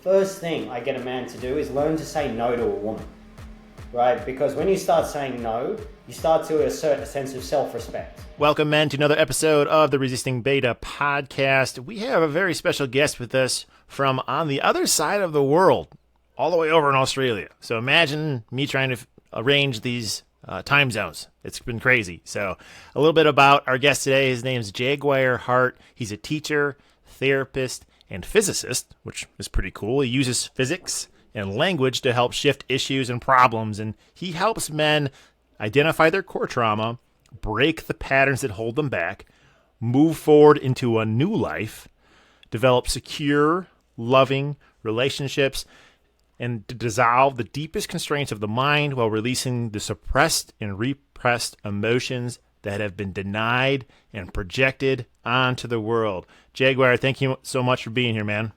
first thing I get a man to do is learn to say no to a woman, right? Because when you start saying no, you start to assert a sense of self-respect. Welcome, men, to another episode of the Resistingbeta podcast. We have a very special guest with us from on the other side of the world, all the way over in Australia. So imagine me trying to arrange these time zones. It's been crazy. So a little bit about our guest today. His name's Jaguar Heart. He's a teacher, therapist, and physicist, which is pretty cool. He uses physics and language to help shift issues and problems, and he helps men identify their core trauma, break the patterns that hold them back, move forward into a new life, develop secure, loving relationships, and to dissolve the deepest constraints of the mind while releasing the suppressed and repressed emotions that have been denied and projected onto the world. Jaguar, thank you so much for being here, man.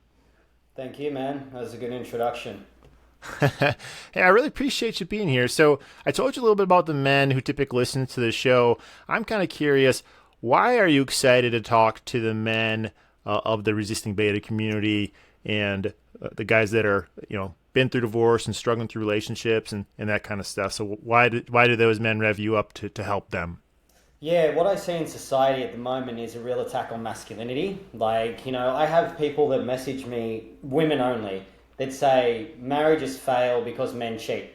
Thank you, man. That was a good introduction. Hey, I really appreciate you being here. So I told you a little bit about the men who typically listen to the show. I'm kind of curious, why are you excited to talk to the men of the Resistingbeta community and the guys that are, been through divorce and struggling through relationships and that kind of stuff? So why do those men rev you up to help them? Yeah, what I see in society at the moment is a real attack on masculinity. I have people that message me, women only, that say marriages fail because men cheat.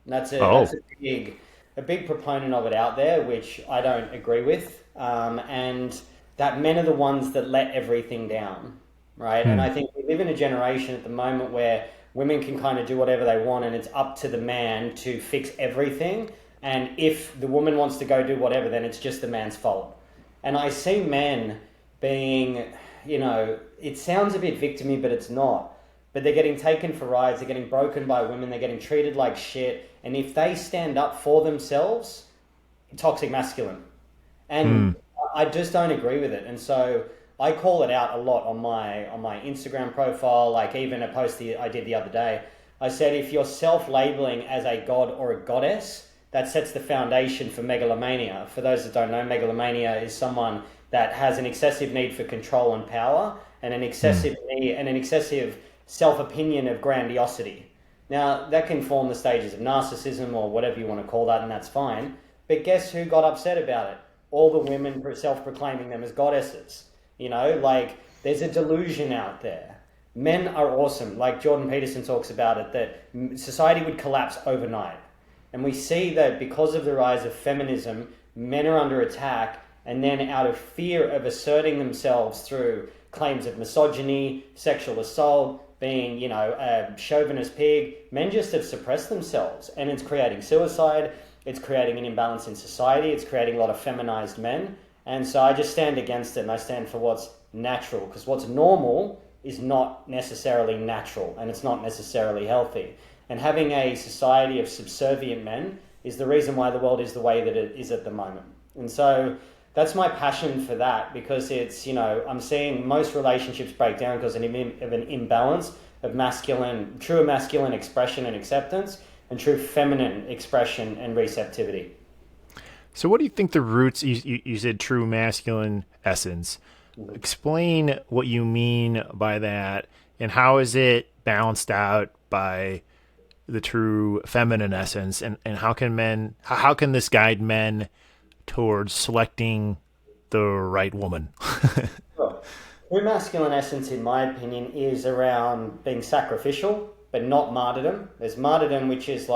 And that's a big proponent of it out there, which I don't agree with. And that men are the ones that let everything down, right? And I think we live in a generation at the moment where women can kind of do whatever they want and it's up to the man to fix everything. And if the woman wants to go do whatever, then it's just the man's fault. And I see men being, it sounds a bit victimy, but it's not. But they're getting taken for rides, they're getting broken by women, they're getting treated like shit. And if they stand up for themselves, toxic masculine. And I just don't agree with it. And so I call it out a lot on my Instagram profile, like even a post I did the other day. I said, if you're self-labeling as a god or a goddess, that sets the foundation for megalomania. For those that don't know, megalomania is someone that has an excessive need for control and power and an excessive need and an excessive self-opinion of grandiosity. Now, that can form the stages of narcissism or whatever you want to call that, and that's fine. But guess who got upset about it? All the women self-proclaiming them as goddesses. There's a delusion out there. Men are awesome. Like Jordan Peterson talks about it, that society would collapse overnight. And we see that because of the rise of feminism, men are under attack, and then out of fear of asserting themselves through claims of misogyny, sexual assault, being, a chauvinist pig, men just have suppressed themselves. And it's creating suicide, it's creating an imbalance in society, it's creating a lot of feminized men. And so I just stand against it, and I stand for what's natural, because what's normal is not necessarily natural, and it's not necessarily healthy. And having a society of subservient men is the reason why the world is the way that it is at the moment. And so that's my passion for that, because it's, I'm seeing most relationships break down because of an imbalance of true masculine expression and acceptance and true feminine expression and receptivity. So what do you think the roots, you said true masculine essence. Explain what you mean by that, and how is it balanced out by the true feminine essence, and how can this guide men towards selecting the right woman? Sure. True masculine essence, in my opinion, is around being sacrificial, but not martyrdom. There's martyrdom, which is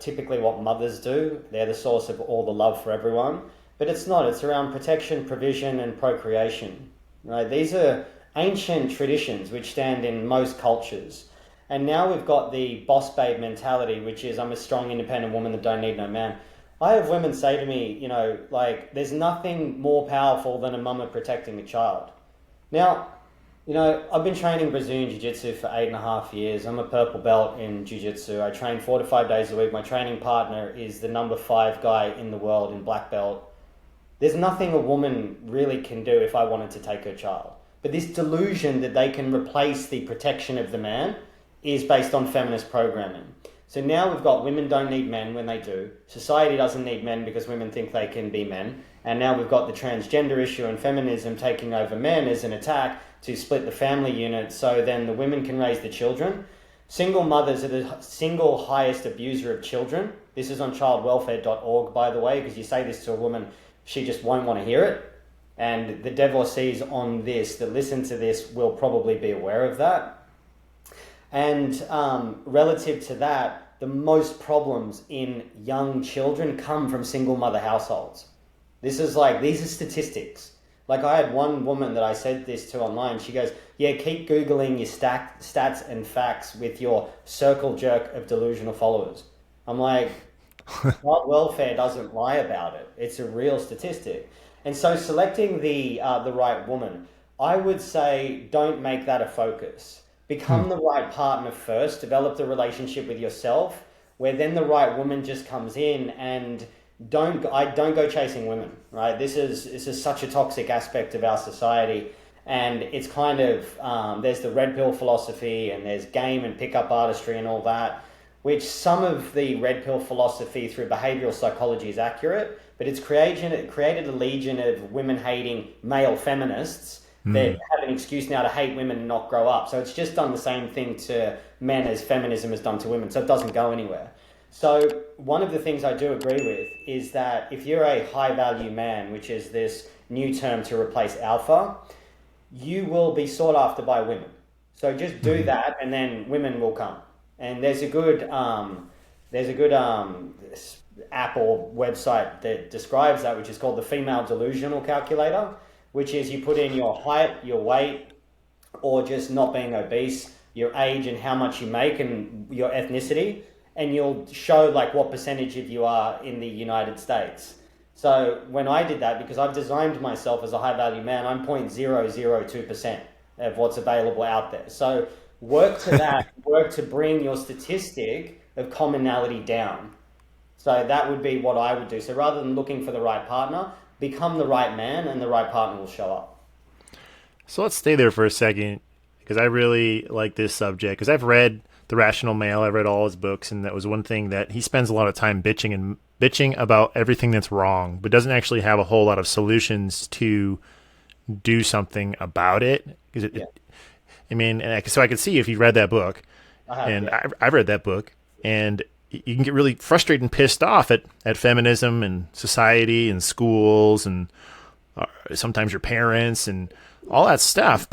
typically what mothers do. They're the source of all the love for everyone. But it's not. It's around protection, provision, and procreation. Right? These are ancient traditions which stand in most cultures. And now we've got the boss babe mentality, which is I'm a strong, independent woman that don't need no man. I have women say to me, there's nothing more powerful than a mama protecting a child. Now, I've been training Brazilian Jiu-Jitsu for 8.5 years. I'm a purple belt in Jiu-Jitsu. I train 4 to 5 days a week. My training partner is the number 5 guy in the world in black belt. There's nothing a woman really can do if I wanted to take her child. But this delusion that they can replace the protection of the man is based on feminist programming. So now we've got women don't need men when they do. Society doesn't need men because women think they can be men. And now we've got the transgender issue and feminism taking over men as an attack to split the family unit so then the women can raise the children. Single mothers are the single highest abuser of children. This is on childwelfare.org, by the way, because you say this to a woman, she just won't want to hear it. And the divorcees on this that listen to this will probably be aware of that. And relative to that, the most problems in young children come from single mother households. These are statistics. Like I had one woman that I said this to online. She goes, yeah, keep Googling your stats and facts with your circle jerk of delusional followers. I'm like, child welfare doesn't lie about it. It's a real statistic. And so selecting the right woman, I would say don't make that a focus. Become the right partner first. Develop the relationship with yourself, where then the right woman just comes in and don't go chasing women, right? This is such a toxic aspect of our society, and it's kind of there's the red pill philosophy and there's game and pickup artistry and all that, which some of the red pill philosophy through behavioral psychology is accurate, but it created a legion of women hating male feminists that have an excuse now to hate women and not grow up. So it's just done the same thing to men as feminism has done to women, so it doesn't go anywhere. So one of the things I do agree with is that if you're a high value man, which is this new term to replace alpha, you will be sought after by women. So just do that and then women will come. And there's a good app or website that describes that, which is called the Female Delusional Calculator, which is you put in your height, your weight, or just not being obese, your age and how much you make and your ethnicity, and you'll show like what percentage of you are in the United States. So when I did that, because I've designed myself as a high value man, I'm 0.002% of what's available out there. So work to that, work to bring your statistic of commonality down. So that would be what I would do. So rather than looking for the right partner, become the right man and the right partner will show up. So let's stay there for a second, because I really like this subject, because I've read The Rational Male, I've read all his books, and that was one thing that he spends a lot of time bitching about everything that's wrong, but doesn't actually have a whole lot of solutions to do something about it. So I could see if you read that book, I've read that book, and you can get really frustrated and pissed off at feminism and society and schools and sometimes your parents and all that stuff.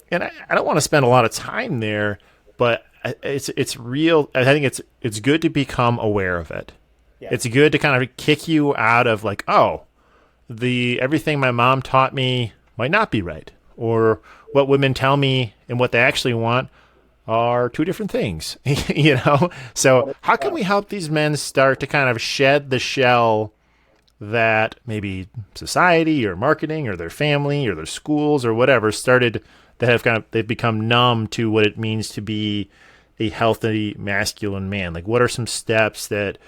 And I don't want to spend a lot of time there, but it's real. I think it's good to become aware of it. Yeah. It's good to kind of kick you out of like, oh, everything my mom taught me might not be right, or what women tell me and what they actually want are two different things, So how can we help these men start to kind of shed the shell that maybe society or marketing or their family or their schools or whatever started that they've become numb to what it means to be a healthy masculine man? Like, what are some steps that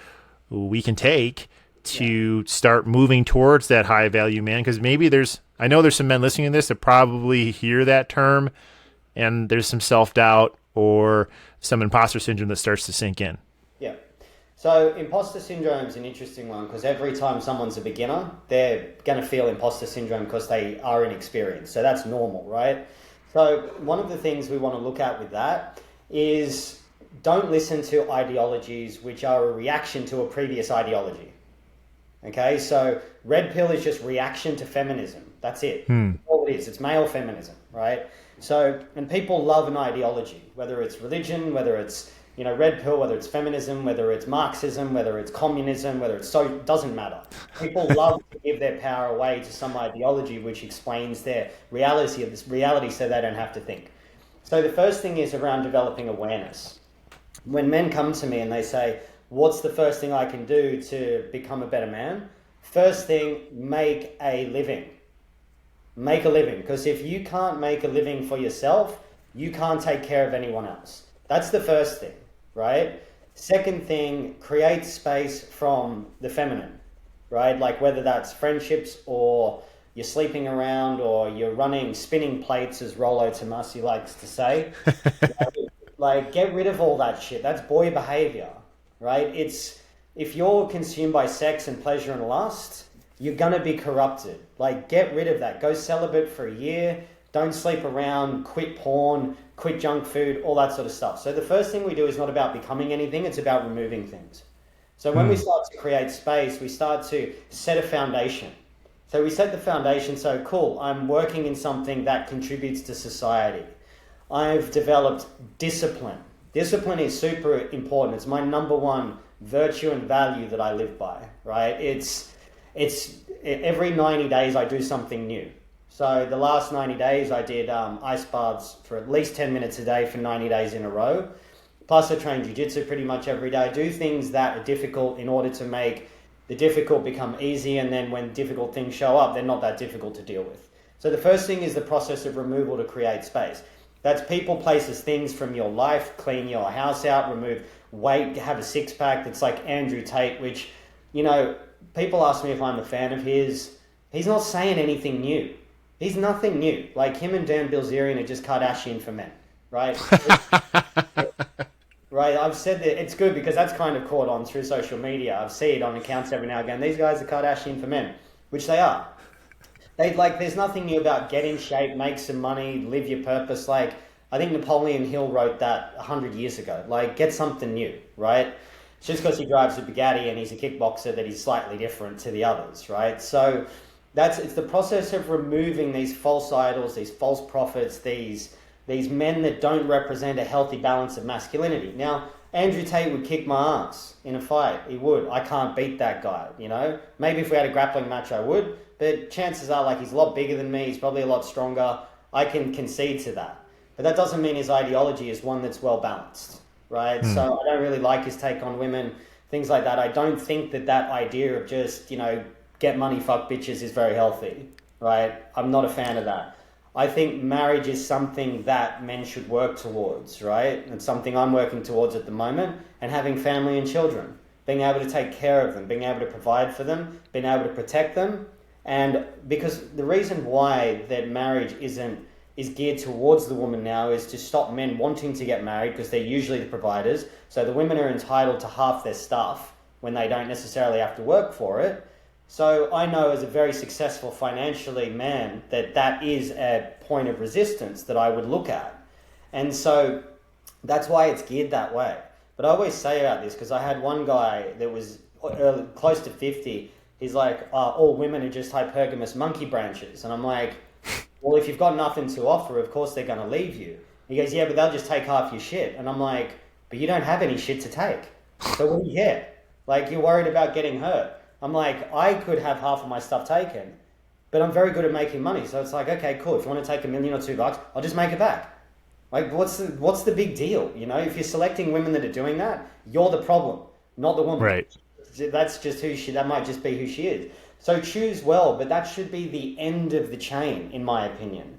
we can take to start moving towards that high value man? Because maybe I know there's some men listening to this that probably hear that term and there's some self-doubt or some imposter syndrome that starts to sink in. Yeah. So imposter syndrome is an interesting one, because every time someone's a beginner, they're going to feel imposter syndrome because they are inexperienced. So that's normal, right? So one of the things we want to look at with that is don't listen to ideologies which are a reaction to a previous ideology. Okay, so red pill is just reaction to feminism. That's it. All it is. It's male feminism, right? So, and people love an ideology, whether it's religion, whether it's, red pill, whether it's feminism, whether it's Marxism, whether it's communism, it doesn't matter. People love to give their power away to some ideology which explains their reality so they don't have to think. So the first thing is around developing awareness. When men come to me and they say, what's the first thing I can do to become a better man? First thing, make a living. Make a living, because if you can't make a living for yourself, you can't take care of anyone else. That's the first thing, right? Second thing, create space from the feminine, right? Like whether that's friendships or you're sleeping around or you're spinning plates, as Rollo Tomasi likes to say. Like, get rid of all that shit. That's boy behavior, right? If you're consumed by sex and pleasure and lust, you're going to be corrupted. Like, get rid of that. Go celibate for a year. don't sleep around, quit porn, quit junk food, all that sort of stuff. So the first thing we do is not about becoming anything, it's about removing things. So when we start to create space, we start to set a foundation. So we set the foundation, so cool, I'm working in something that contributes to society. I've developed discipline. Discipline is super important. It's my number one virtue and value that I live by, right? It's every 90 days I do something new. So the last 90 days I did ice baths for at least 10 minutes a day for 90 days in a row. Plus I train jiu-jitsu pretty much every day. I do things that are difficult in order to make the difficult become easy, and then when difficult things show up, they're not that difficult to deal with. So the first thing is the process of removal to create space. That's people, places, things from your life, clean your house out, remove weight, have a six-pack. That's like Andrew Tate, which, you know, people ask me if I'm a fan of his. He's not saying anything new. He's nothing new. Like him and Dan Bilzerian are just Kardashian for men, right? Right, I've said that it's good because that's kind of caught on through social media. I've seen it on accounts every now and again. These guys are Kardashian for men, which they are. There's nothing new about get in shape, make some money, live your purpose. Like, I think Napoleon Hill wrote that 100 years ago. Like, get something new, right? It's just because he drives a Bugatti and he's a kickboxer that he's slightly different to the others, right? So it's the process of removing these false idols, these false prophets, these men that don't represent a healthy balance of masculinity. Now, Andrew Tate would kick my ass in a fight. He would. I can't beat that guy, you know? Maybe if we had a grappling match, I would. But chances are, like, he's a lot bigger than me. He's probably a lot stronger. I can concede to that. But that doesn't mean his ideology is one that's well-balanced, right? So I don't really like his take on women, things like that. I don't think that idea of just, you know, get money, fuck bitches is very healthy, right? I'm not a fan of that. I think marriage is something that men should work towards, right? It's something I'm working towards at the moment, and having family and children, being able to take care of them, being able to provide for them, being able to protect them. And because the reason why that marriage is geared towards the woman now is to stop men wanting to get married, because they're usually the providers. So the women are entitled to half their stuff when they don't necessarily have to work for it. So I know as a very successful financially man that is a point of resistance that I would look at. And so that's why it's geared that way. But I always say about this, because I had one guy that was close to 50. He's like, all women are just hypergamous monkey branches. And I'm like, well, if you've got nothing to offer, of course they're going to leave you. He goes, yeah, but they'll just take half your shit. And I'm like, but you don't have any shit to take. So what do you get? Like, you're worried about getting hurt. I'm like, I could have half of my stuff taken, but I'm very good at making money. So it's like, okay, cool. If you want to take $1 million or $2, I'll just make it back. Like, what's the big deal? You know, if you're selecting women that are doing that, you're the problem, not the woman. Right. That's just that might just be who she is. So choose well, but that should be the end of the chain, in my opinion.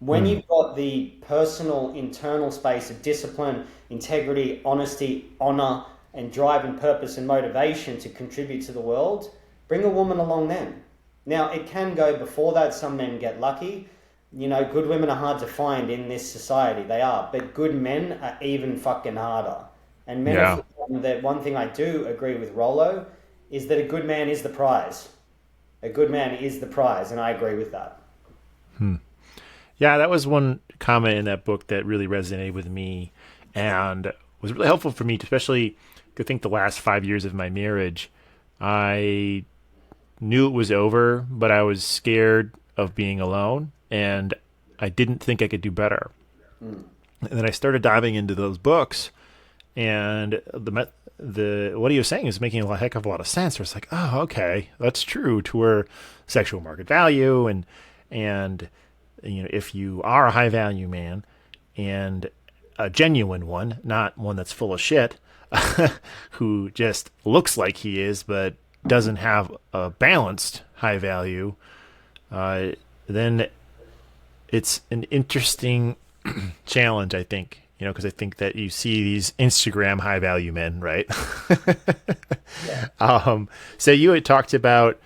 When you've got the personal, internal space of discipline, integrity, honesty, honor, and drive and purpose and motivation to contribute to the world, bring a woman along then. Now, it can go before that. Some men get lucky. You know, good women are hard to find in this society. They are. But good men are even fucking harder. And men have forgotten that one thing I do agree with Rollo is that a good man is the prize. A good man is the prize, and I agree with that. Yeah, that was one comment in that book that really resonated with me and was really helpful for me, especially I think the last 5 years of my marriage. I knew it was over, but I was scared of being alone, and I didn't think I could do better. And then I started diving into those books, and what he was saying is making a heck of a lot of sense. Where it's like, oh, okay, that's true to where sexual market value and you know, if you are a high value man and a genuine one, not one that's full of shit, who just looks like he is but doesn't have a balanced high value, then it's an interesting challenge, I think. You know, because I think that you see these Instagram high value men, right? So you had talked about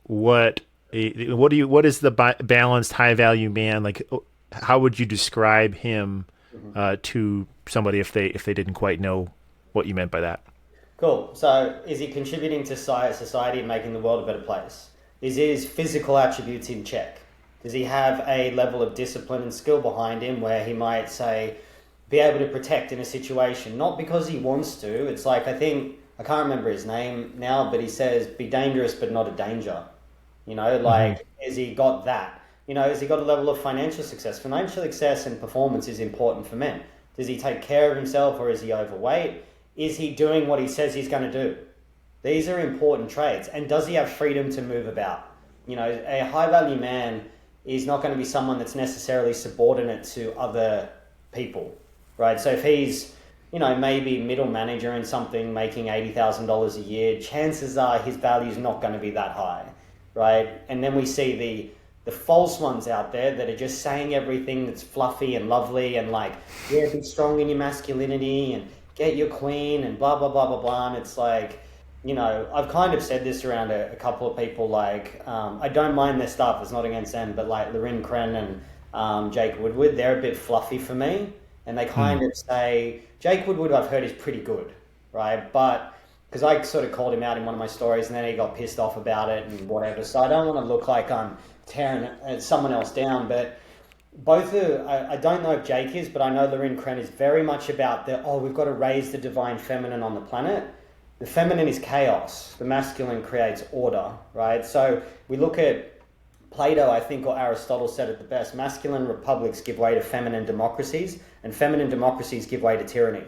what is the balanced high value man? Like, how would you describe him to somebody if they didn't quite know what you meant by that? Cool. So is he contributing to society and making the world a better place? Is his physical attributes in check? Does he have a level of discipline and skill behind him where he might say, be able to protect in a situation, not because he wants to. It's like, I can't remember his name now, but he says, be dangerous but not a danger. Has he got that? Has he got a level of financial success? Financial success and performance is important for men. Does he take care of himself, or is he overweight? Is he doing what he says he's going to do? These are important traits. And does he have freedom to move about? A high value man is not going to be someone that's necessarily subordinate to other people, right? So if he's, maybe middle manager in something, making $80,000 a year, chances are his value is not going to be that high, right? And then we see the false ones out there that are just saying everything that's fluffy and lovely and like, yeah, be strong in your masculinity and get your queen and blah, blah, blah, blah, blah. And it's like, I've kind of said this around a couple of people, like, I don't mind their stuff, it's not against them, but like Lorin Kren and Jake Woodward, they're a bit fluffy for me. And they kind of say, Jake Woodward, I've heard, is pretty good, right? But because I sort of called him out in one of my stories and then he got pissed off about it and whatever. So I don't want to look like I'm tearing someone else down, but I don't know if Jake is, but I know Lorin Kren is very much about we've got to raise the divine feminine on the planet. The feminine is chaos. The masculine creates order, right? So we look at Plato, I think, or Aristotle said it the best. Masculine republics give way to feminine democracies, and feminine democracies give way to tyranny.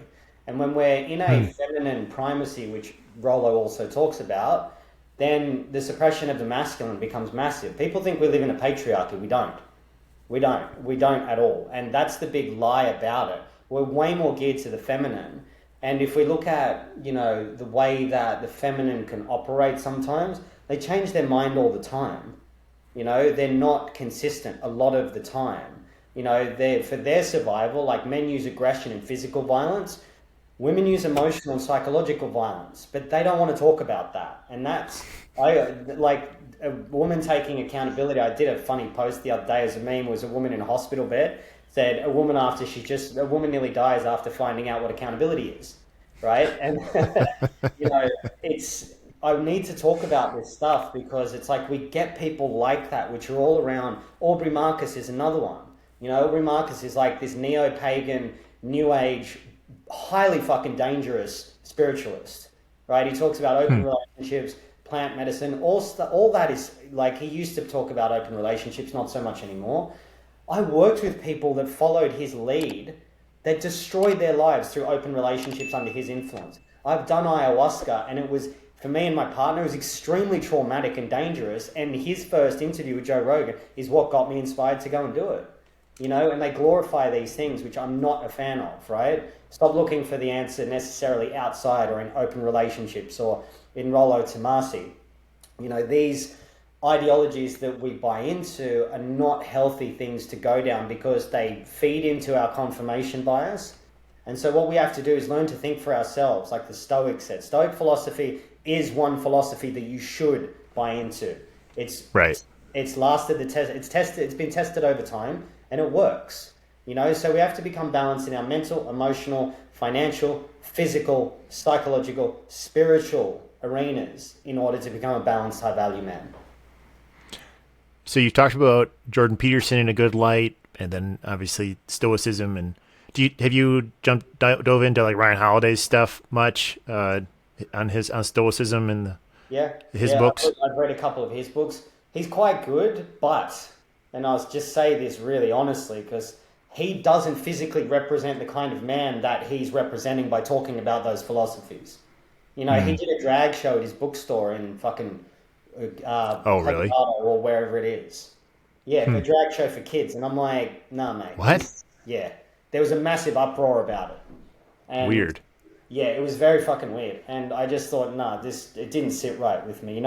And when we're in a feminine primacy, which Rollo also talks about, then the suppression of the masculine becomes massive. People think we live in a patriarchy. We don't. We don't at all. And that's the big lie about it. We're way more geared to the feminine. And if we look at, the way that the feminine can operate sometimes, they change their mind all the time. They're not consistent a lot of the time. For their survival, like men use aggression and physical violence, women use emotional and psychological violence, but they don't want to talk about that. And that's, like a woman taking accountability. I did a funny post the other day as a meme, was a woman in a hospital bed, said a woman nearly dies after finding out what accountability is, right? And, I need to talk about this stuff because it's like we get people like that, which are all around. Aubrey Marcus is another one. Aubrey Marcus is like this neo-pagan, new age, highly fucking dangerous spiritualist, right? He talks about open relationships, plant medicine, all that is like, he used to talk about open relationships, not so much anymore. I worked with people that followed his lead that destroyed their lives through open relationships under his influence. I've done ayahuasca, and it was, for me and my partner, it was extremely traumatic and dangerous. And his first interview with Joe Rogan is what got me inspired to go and do it. And they glorify these things, which I'm not a fan of, right? Stop looking for the answer necessarily outside or in open relationships or in Rollo Tomasi. These ideologies that we buy into are not healthy things to go down because they feed into our confirmation bias. And so what we have to do is learn to think for ourselves, like the Stoics said. Stoic philosophy is one philosophy that you should buy into. It's lasted the test. It's been tested over time, and it works. So we have to become balanced in our mental, emotional, financial, physical, psychological, spiritual arenas in order to become a balanced, high-value man. So you talked about Jordan Peterson in a good light, and then obviously Stoicism. And have you dove into like Ryan Holiday's stuff much on Stoicism and his books? I've read a couple of his books. He's quite good, but, and I'll just say this really honestly, because he doesn't physically represent the kind of man that he's representing by talking about those philosophies. He did a drag show at his bookstore in fucking really? Or wherever it is. Yeah, a drag show for kids. And I'm like, nah, mate. What? Yeah. There was a massive uproar about it. And weird. Yeah, it was very fucking weird. And I just thought, it didn't sit right with me.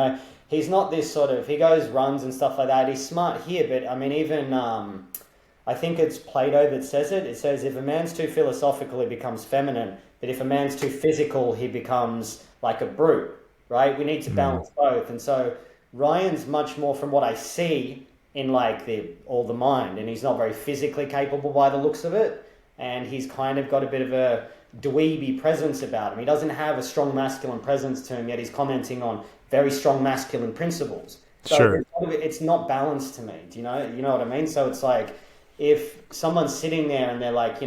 He's not this sort of, he goes runs and stuff like that. He's smart here, but I mean, even, I think it's Plato that says it. It says if a man's too philosophical, he becomes feminine. But if a man's too physical, he becomes like a brute, right? We need to balance both. And so Ryan's much more, from what I see, in like all the mind. And he's not very physically capable by the looks of it. And he's kind of got a bit of a dweeby presence about him. He doesn't have a strong masculine presence to him, yet he's commenting on very strong masculine principles. So Sure. it's not balanced to me. Do you know what I mean? So it's like if someone's sitting there and they're like,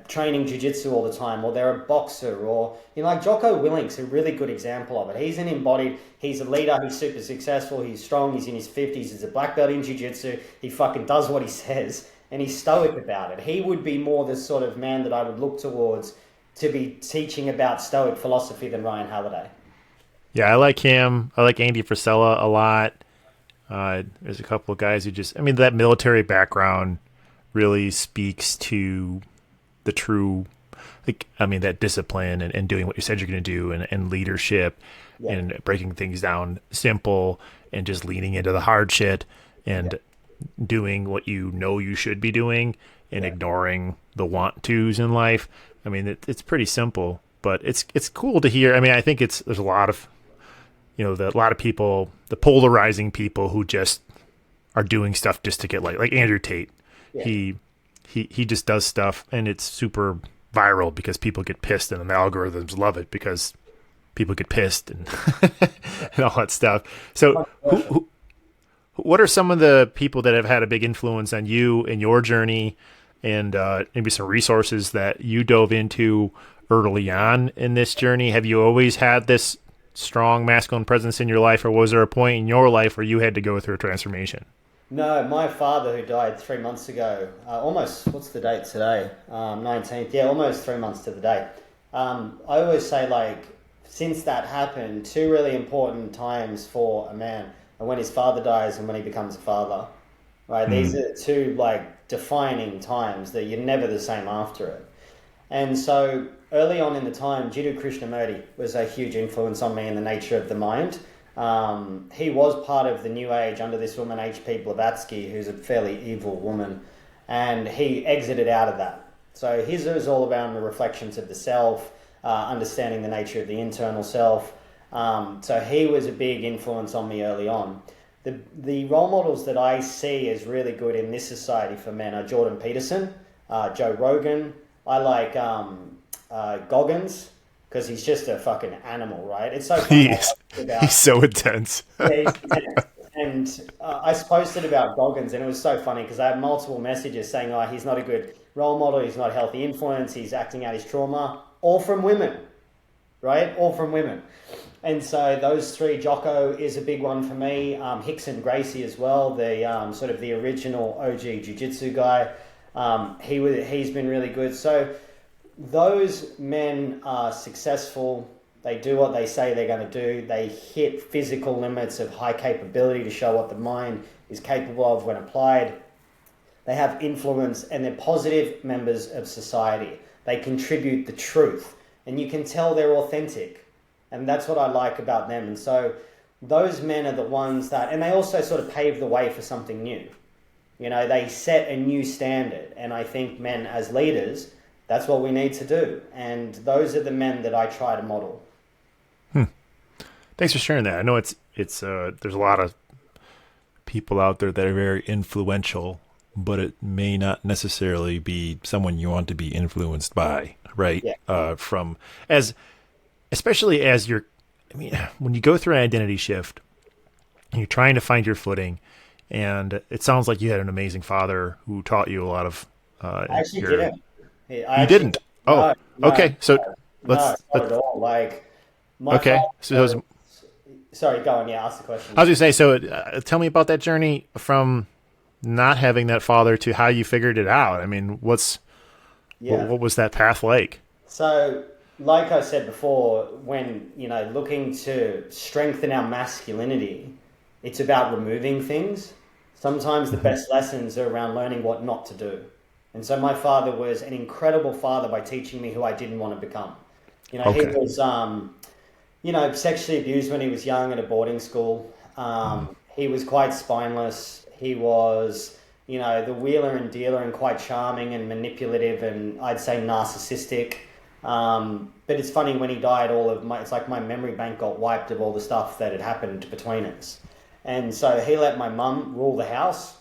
training jiu-jitsu all the time, or they're a boxer, or like Jocko Willink's a really good example of it. He's an embodied, he's a leader, he's super successful, he's strong, he's in his 50s, he's a black belt in jiu-jitsu, he fucking does what he says, and he's stoic about it. He would be more the sort of man that I would look towards to be teaching about stoic philosophy than Ryan Halliday. Yeah, I like him. I like Andy Frisella a lot. There's a couple of guys who just, I mean, that military background really speaks to the true, like, I mean, that discipline and doing what you said you're going to do, and leadership, Yeah. and breaking things down simple, and just leaning into the hard shit, and doing what you know you should be doing, and ignoring the want tos in life. I mean, it's pretty simple, but it's cool to hear. I mean, I think there's a lot of, a lot of people, the polarizing people who just are doing stuff just to get like Andrew Tate. Yeah. He just does stuff, and it's super viral because people get pissed, and the algorithms love it because people get pissed and, and all that stuff. So what are some of the people that have had a big influence on you and your journey, and maybe some resources that you dove into early on in this journey? Have you always had this strong masculine presence in your life, or was there a point in your life where you had to go through a transformation? No, my father, who died 3 months ago, almost, what's the date today? 19th, yeah, almost 3 months to the day. I always say, like, since that happened, two really important times for a man are when his father dies and when he becomes a father, right? These are two, like, defining times that you're never the same after it. And so early on in the time, Jiddu Krishnamurti was a huge influence on me in the nature of the mind. He was part of the New Age under this woman, H.P. Blavatsky, who's a fairly evil woman, and he exited out of that. So his is all around the reflections of the self, understanding the nature of the internal self. So he was a big influence on me early on. The role models that I see as really good in this society for men are Jordan Peterson, Joe Rogan. I like Goggins, because he's just a fucking animal, right? It's so funny. He's so intense. Yeah, he's intense. And I posted about Goggins, and it was so funny because I had multiple messages saying, oh, he's not a good role model, he's not a healthy influence, he's acting out his trauma, all from women, right? All from women. And so those three, Jocko is a big one for me, Hickson Gracie as well, the sort of the original OG jiu-jitsu guy. He's been really good. So those men are successful. They do what they say they're going to do. They hit physical limits of high capability to show what the mind is capable of when applied. They have influence, and they're positive members of society. They contribute the truth, and you can tell they're authentic. And that's what I like about them. And so those men are the ones that, and they also sort of pave the way for something new. They set a new standard. And I think men as leaders, that's what we need to do. And those are the men that I try to model. Thanks for sharing that. I know it's there's a lot of people out there that are very influential, but it may not necessarily be someone you want to be influenced by, right? Yeah. Especially as when you go through an identity shift and you're trying to find your footing, and it sounds like you had an amazing father who taught you a lot of. I actually didn't. You didn't? Oh, no, okay. So not at all. Like, my okay. father, sorry, go on. Yeah, ask the question. I was going to say, so tell me about that journey from not having that father to how you figured it out. I mean, what was that path like? So, like I said before, when, looking to strengthen our masculinity, it's about removing things. Sometimes the best lessons are around learning what not to do. And so my father was an incredible father by teaching me who I didn't want to become. He was, sexually abused when he was young at a boarding school. He was quite spineless. He was, the wheeler and dealer, and quite charming and manipulative, and I'd say narcissistic. But it's funny, when he died, it's like my memory bank got wiped of all the stuff that had happened between us. And so he let my mum rule the house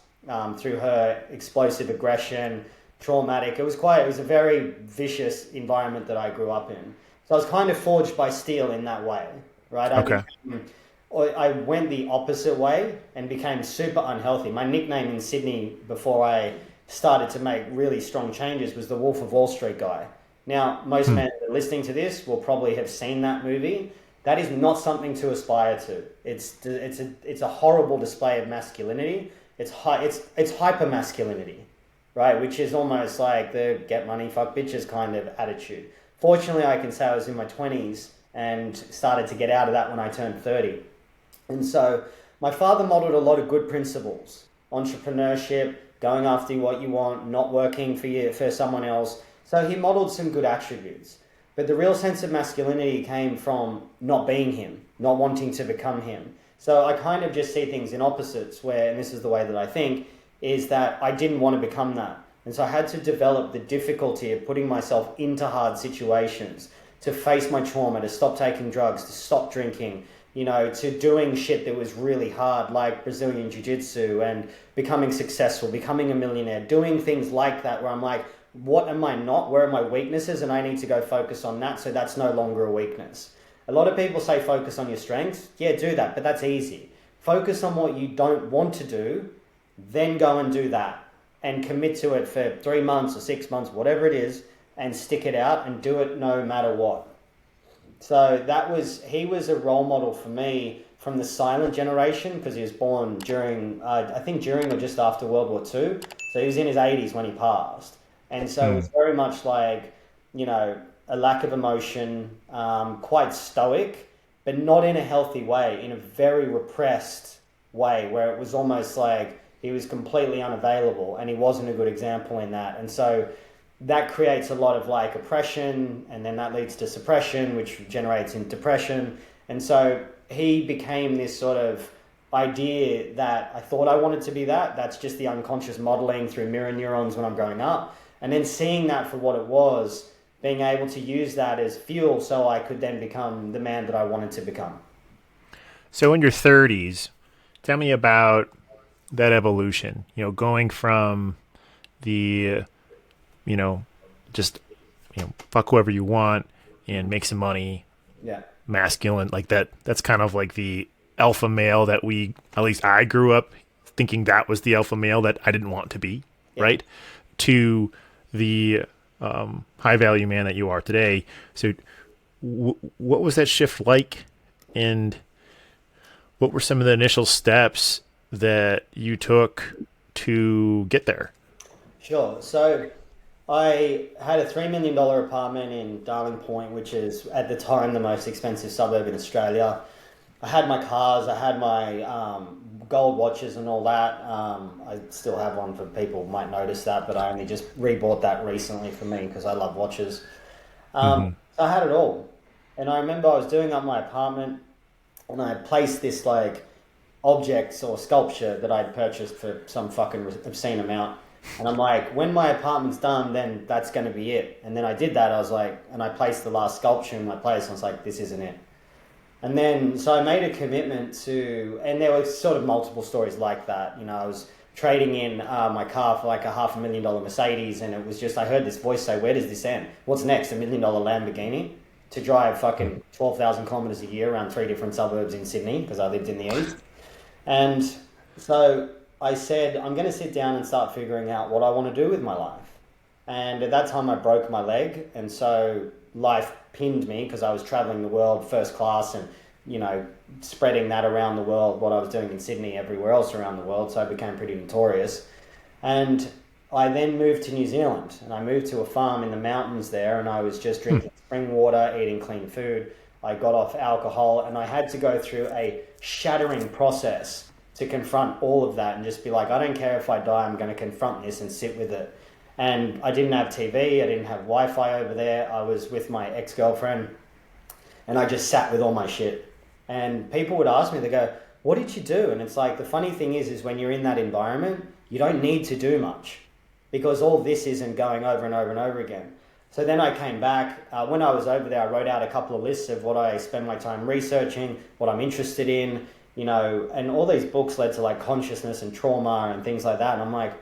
through her explosive aggression, traumatic. It was a very vicious environment that I grew up in. So I was kind of forged by steel in that way, right? Okay. I went the opposite way and became super unhealthy. My nickname in Sydney before I started to make really strong changes was the Wolf of Wall Street guy. Now, most men that are listening to this will probably have seen that movie. That is not something to aspire to. It's a horrible display of masculinity. It's hyper masculinity, right? Which is almost like the get money, fuck bitches kind of attitude. Fortunately, I can say I was in my 20s and started to get out of that when I turned 30. And so my father modeled a lot of good principles: entrepreneurship, going after what you want, not working for someone else. So he modeled some good attributes. But the real sense of masculinity came from not being him, not wanting to become him. So I kind of just see things in opposites where, and this is the way that I think, is that I didn't want to become that. And so I had to develop the difficulty of putting myself into hard situations, to face my trauma, to stop taking drugs, to stop drinking, to doing shit that was really hard, like Brazilian Jiu-Jitsu and becoming successful, becoming a millionaire, doing things like that where I'm like, what am I not? Where are my weaknesses? And I need to go focus on that, so that's no longer a weakness. A lot of people say focus on your strengths. Yeah, do that, but that's easy. Focus on what you don't want to do, then go and do that. And commit to it for 3 months or 6 months, whatever it is, and stick it out and do it no matter what. So he was a role model for me from the silent generation, because he was born during or just after World War II. So he was in his 80s when he passed. And so it was very much like, a lack of emotion, quite stoic, but not in a healthy way, in a very repressed way where it was almost like he was completely unavailable and he wasn't a good example in that. And so that creates a lot of like oppression, and then that leads to suppression, which generates in depression. And so he became this sort of idea that I thought I wanted to be that. That's just the unconscious modeling through mirror neurons when I'm growing up. And then seeing that for what it was, being able to use that as fuel so I could then become the man that I wanted to become. So in your 30s, tell me about that evolution, going from the, fuck whoever you want and make some money. Yeah. Masculine, like that. That's kind of like the alpha male that at least I grew up thinking that was the alpha male that I didn't want to be, right? To the high value man that you are today. So what was that shift like, and what were some of the initial steps that you took to get there? Sure. So I had a $3 million apartment in Darling Point, which is at the time the most expensive suburb in Australia. I had my cars, I had my gold watches and all that. I still have one, for people who might notice that, but I only just rebought that recently for me because I love watches. So I had it all. And I remember I was doing up my apartment and I placed this like objects or sculpture that I'd purchased for some fucking obscene amount. And I'm like, when my apartment's done, then that's going to be it. And then I did that. I was like, and I placed the last sculpture in my place. And I was like, this isn't it. And then, so I made a commitment to, and there were sort of multiple stories like that. I was trading in my car for like a $500,000 Mercedes, and it was just, I heard this voice say, where does this end? What's next? $1 million Lamborghini? To drive fucking 12,000 kilometers a year around 3 different suburbs in Sydney, because I lived in the east. And so I said, I'm going to sit down and start figuring out what I want to do with my life. And at that time I broke my leg, and so life pinned me because I was traveling the world first class and, spreading that around the world, what I was doing in Sydney, everywhere else around the world. So I became pretty notorious. And I then moved to New Zealand, and I moved to a farm in the mountains there, and I was just drinking spring water, eating clean food. I got off alcohol, and I had to go through a shattering process to confront all of that and just be like, I don't care if I die, I'm going to confront this and sit with it. And I didn't have TV, I didn't have Wi-Fi over there. I was with my ex-girlfriend, and I just sat with all my shit. And people would ask me, they go, what did you do? And it's like, the funny thing is when you're in that environment, you don't need to do much because all this isn't going over and over and over again. So then I came back. When I was over there, I wrote out a couple of lists of what I spend my time researching, what I'm interested in, and all these books led to like consciousness and trauma and things like that. And I'm like,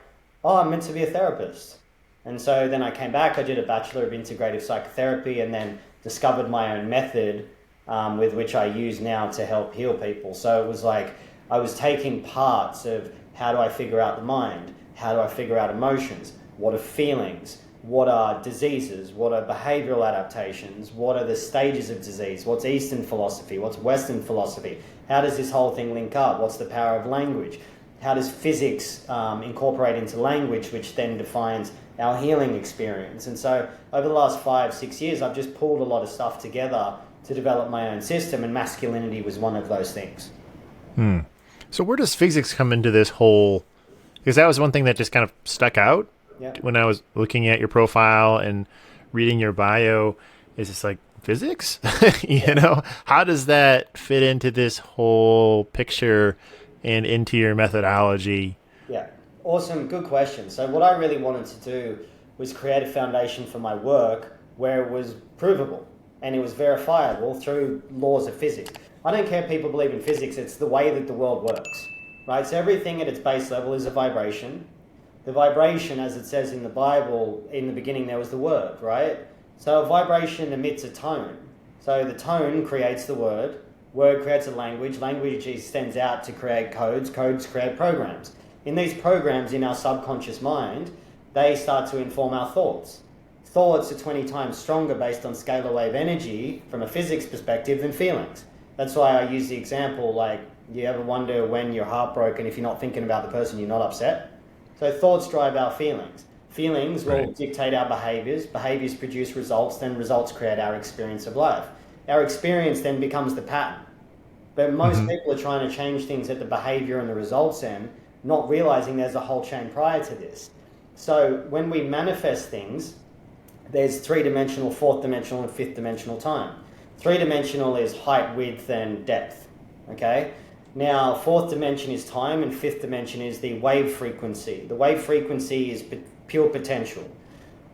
oh, I'm meant to be a therapist. And so then I came back, I did a Bachelor of Integrative Psychotherapy, and then discovered my own method with which I use now to help heal people. So it was like I was taking parts of how do I figure out the mind, how do I figure out emotions, what are feelings, what are diseases, what are behavioral adaptations, what are the stages of disease, what's Eastern philosophy, what's Western philosophy, how does this whole thing link up, what's the power of language, how does physics incorporate into language, which then defines our healing experience. And so over the last 5-6 years, I've just pulled a lot of stuff together to develop my own system, and masculinity was one of those things. So where does physics come into this whole, because that was one thing that just kind of stuck out when I was looking at your profile and reading your bio. Is it's like physics? You know, how does that fit into this whole picture and into your methodology? Yeah, awesome, good question. So what I really wanted to do was create a foundation for my work where it was provable and it was verifiable through laws of physics. I don't care if people believe in physics, it's the way that the world works, right? So everything at its base level is a vibration. The vibration, as it says in the Bible, in the beginning there was the word, right? So a vibration emits a tone. So the tone creates the word creates a language extends out to create codes create programs. In these programs in our subconscious mind, they start to inform our thoughts. Thoughts are 20 times stronger based on scalar wave energy from a physics perspective than feelings. That's why I use the example, like, you ever wonder when you're heartbroken, if you're not thinking about the person, you're not upset? So thoughts drive our feelings. Feelings will dictate our behaviors. Behaviors produce results, then results create our experience of life. Our experience then becomes the pattern. But most people are trying to change things at the behavior and the results end, not realizing there's a whole chain prior to this. So when we manifest things, there's 3-dimensional, 4th-dimensional, and 5th-dimensional time. 3-dimensional is height, width, and depth, okay? Now, 4th dimension is time, and 5th dimension is the wave frequency. The wave frequency is pure potential.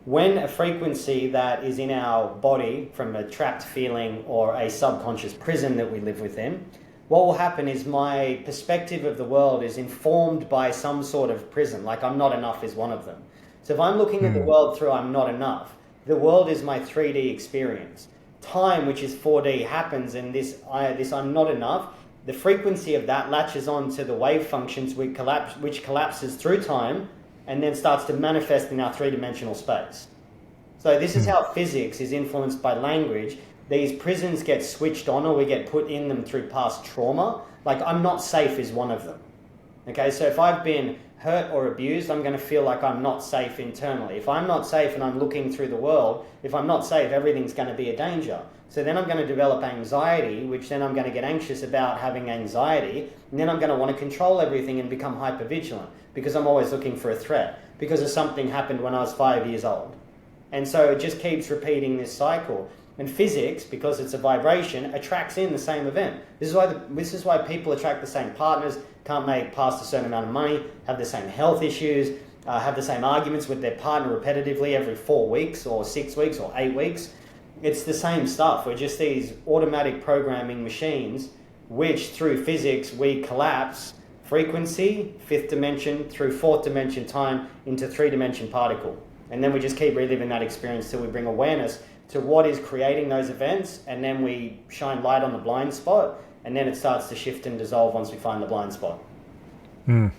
When a frequency that is in our body from a trapped feeling or a subconscious prison that we live within, what will happen is my perspective of the world is informed by some sort of prison, like I'm not enough is one of them. So if I'm looking at the world through I'm not enough, the world is my 3D experience. Time, which is 4D, happens, and this I'm not enough, the frequency of that latches on to the wave functions which collapses through time and then starts to manifest in our 3-dimensional space. So this is how physics is influenced by language. These prisons get switched on, or we get put in them through past trauma. Like, I'm not safe is one of them. Okay, so if I've been hurt or abused, I'm going to feel like I'm not safe internally. If I'm not safe and I'm looking through the world, if I'm not safe, everything's going to be a danger. So then I'm going to develop anxiety, which then I'm going to get anxious about having anxiety, and then I'm going to want to control everything and become hypervigilant because I'm always looking for a threat because of something happened when I was 5 years old. And so it just keeps repeating this cycle. And physics, because it's a vibration, attracts in the same event. This is why people attract the same partners, can't make past a certain amount of money, have the same health issues, have the same arguments with their partner repetitively every 4 weeks or 6 weeks or 8 weeks. It's the same stuff. We're just these automatic programming machines, which through physics we collapse frequency, 5th dimension, through 4th dimension time into 3-dimension particle. And then we just keep reliving that experience till we bring awareness to what is creating those events, and then we shine light on the blind spot, and then it starts to shift and dissolve once we find the blind spot. I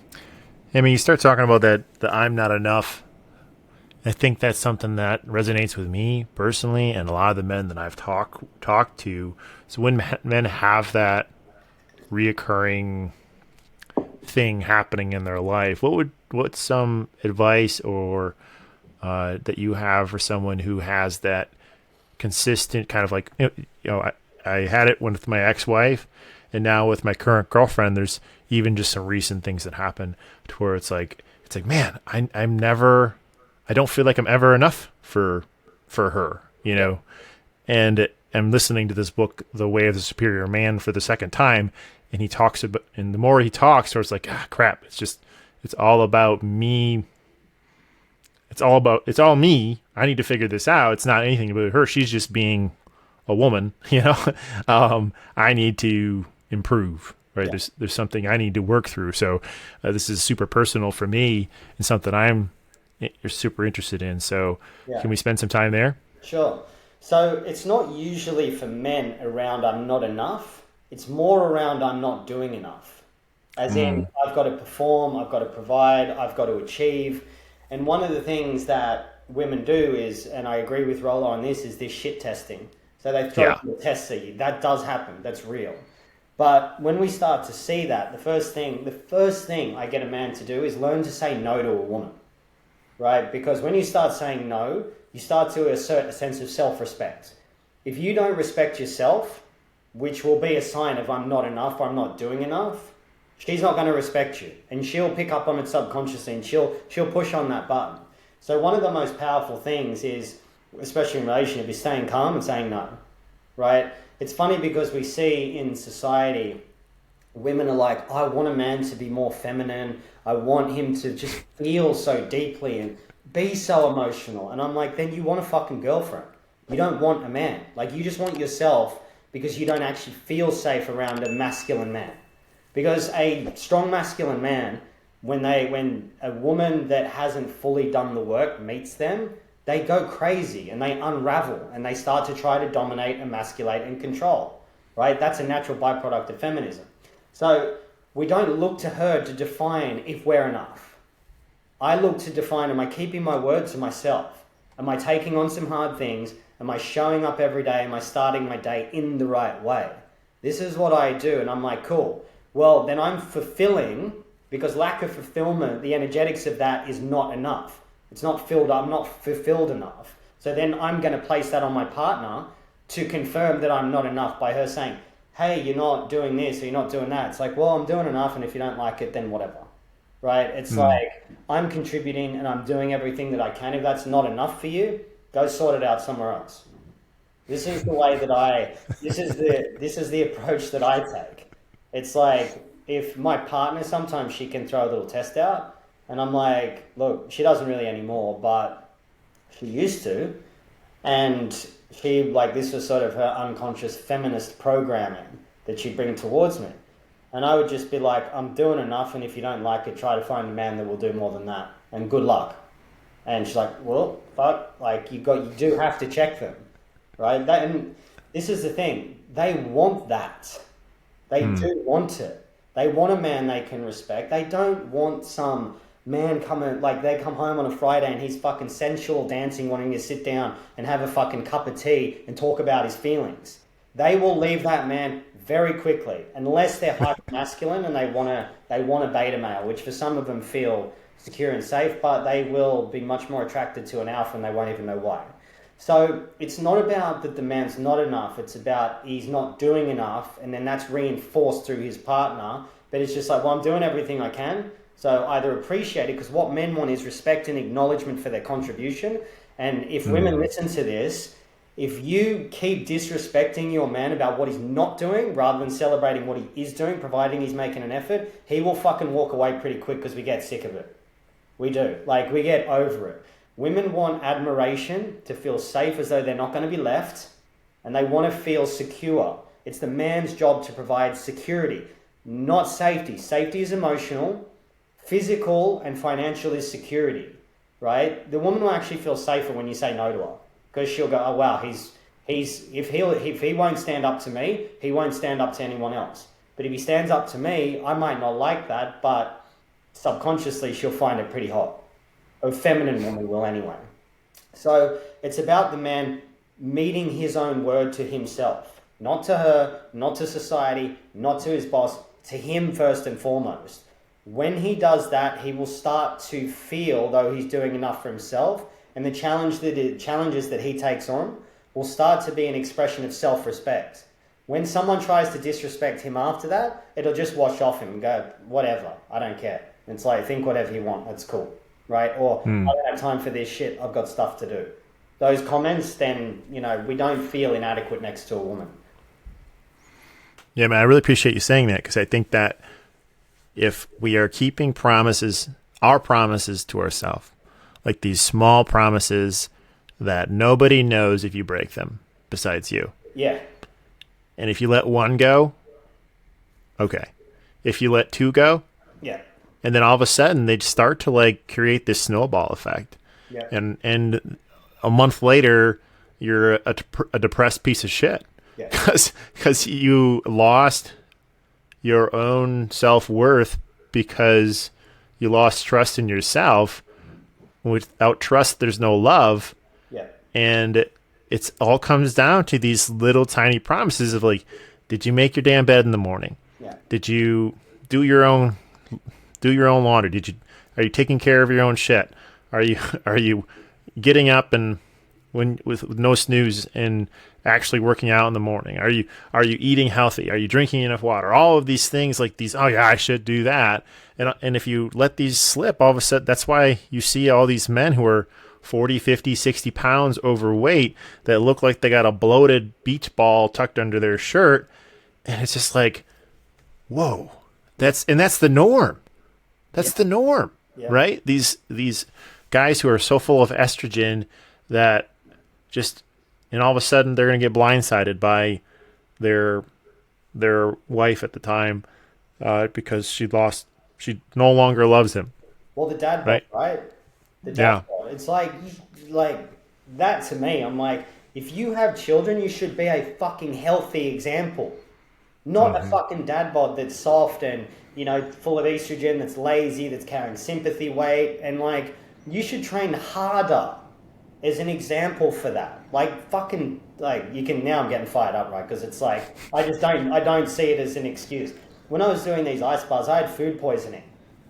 mean, you start talking about the I'm not enough. I think that's something that resonates with me personally and a lot of the men that I've talked to. So when men have that reoccurring thing happening in their life, what's some advice or that you have for someone who has that consistent kind of like, I had it with my ex-wife, and now with my current girlfriend, there's even just some recent things that happen to where it's like, man, I don't feel like I'm ever enough for her, and I'm listening to this book, The Way of the Superior Man, for the second time. And he talks about, and the more he talks, so it's like, crap. It's all about me. It's all me. I need to figure this out. It's not anything about her. She's just being a woman, I need to improve, right? Yeah. There's something I need to work through. So this is super personal for me and something you're super interested in. So Can we spend some time there? Sure. So it's not usually for men around I'm not enough. It's more around I'm not doing enough. As in, I've got to perform, I've got to provide, I've got to achieve. And one of the things that women do is, and I agree with Rollo on this, is this shit testing. So they throw the tests at you. That does happen. That's real. But when we start to see that, the first thing I get a man to do is learn to say no to a woman, right? Because when you start saying no, you start to assert a sense of self-respect. If you don't respect yourself, which will be a sign of I'm not enough or I'm not doing enough, she's not going to respect you. And she'll pick up on it subconsciously and she'll push on that button. So one of the most powerful things is, especially in relationship, is staying calm and saying no, right? It's funny because we see in society, women are like, I want a man to be more feminine. I want him to just feel so deeply and be so emotional. And I'm like, then you want a fucking girlfriend. You don't want a man. Like, you just want yourself because you don't actually feel safe around a masculine man. Because a strong masculine man, when a woman that hasn't fully done the work meets them, they go crazy and they unravel and they start to try to dominate, emasculate, and control, right? That's a natural byproduct of feminism. So we don't look to her to define if we're enough. I look to define, am I keeping my word to myself? Am I taking on some hard things? Am I showing up every day? Am I starting my day in the right way? This is what I do. And I'm like, cool. Well, then I'm fulfilling, because lack of fulfillment, the energetics of that is not enough. It's not filled up. I'm not fulfilled enough. So then I'm going to place that on my partner to confirm that I'm not enough by her saying, hey, you're not doing this or you're not doing that. It's like, well, I'm doing enough, and if you don't like it, then whatever. Right? It's like, I'm contributing and I'm doing everything that I can. If that's not enough for you, go sort it out somewhere else. This is the way that this is the approach that I take. It's like, if my partner, sometimes she can throw a little test out, and I'm like, look, she doesn't really anymore, but she used to. And she, like, this was sort of her unconscious feminist programming that she'd bring towards me. And I would just be like, I'm doing enough, and if you don't like it, try to find a man that will do more than that. And good luck. And she's like, well, fuck, like, you do have to check them, right? And this is the thing. They want that. They do want it. They want a man they can respect. They don't want some man coming, like, they come home on a Friday and he's fucking sensual dancing, wanting to sit down and have a fucking cup of tea and talk about his feelings. They will leave that man very quickly, unless they're hyper masculine and they want a beta male, which for some of them feel secure and safe, but they will be much more attracted to an alpha and they won't even know why. So it's not about that the man's not enough, it's about he's not doing enough, and then that's reinforced through his partner. But it's just like, well, I'm doing everything I can, so either appreciate it, because what men want is respect and acknowledgement for their contribution. And if women listen to this, if you keep disrespecting your man about what he's not doing rather than celebrating what he is doing, providing he's making an effort, he will fucking walk away pretty quick, because we get sick of it. We do. Like, we get over it. Women want admiration, to feel safe as though they're not going to be left, and they want to feel secure. It's the man's job to provide security, not safety. Safety is emotional, physical and financial is security, right? The woman will actually feel safer when you say no to her, because she'll go, oh wow, if he won't stand up to me, he won't stand up to anyone else. But if he stands up to me, I might not like that, but subconsciously she'll find it pretty hot. A feminine woman will anyway. So it's about the man meeting his own word to himself, not to her, not to society, not to his boss, to him first and foremost. When he does that, he will start to feel though he's doing enough for himself, and the challenges that he takes on will start to be an expression of self-respect. When someone tries to disrespect him after that, it'll just wash off him and go, whatever, I don't care. It's like, think whatever you want, that's cool. Right? Or, I don't have time for this shit, I've got stuff to do. Those comments, then, we don't feel inadequate next to a woman. Yeah, man, I really appreciate you saying that, because I think that if we are keeping our promises to ourselves, like these small promises that nobody knows if you break them besides you. Yeah. And if you let one go, okay. If you let two go, yeah. And then all of a sudden they start to like create this snowball effect. Yeah. And a month later, you're a depressed piece of shit. Yeah. Because you lost your own self-worth because you lost trust in yourself. Without trust, there's no love. Yeah. And it's all comes down to these little tiny promises of like, did you make your damn bed in the morning? Yeah. Did you do your own laundry? Are you taking care of your own shit? Are you getting up and with no snooze and actually working out in the morning? Are you eating healthy? Are you drinking enough water? All of these things, like these, oh yeah, I should do that. And if you let these slip, all of a sudden, that's why you see all these men who are 40, 50, 60 pounds overweight that look like they got a bloated beach ball tucked under their shirt. And it's just like, whoa, that's the norm. That's the norm, right? These guys who are so full of estrogen that just, and all of a sudden they're going to get blindsided by their wife at the time because she no longer loves him. Well, the dad bod, right? The dad bod. It's like that to me. I'm like, if you have children, you should be a fucking healthy example, not a fucking dad bod that's soft and, you know, full of estrogen, that's lazy, that's carrying sympathy weight, and like, you should train harder as an example for that. Like, fucking, like, you can, now I'm getting fired up, right? Because it's like, I don't see it as an excuse. When I was doing these ice baths, I had food poisoning.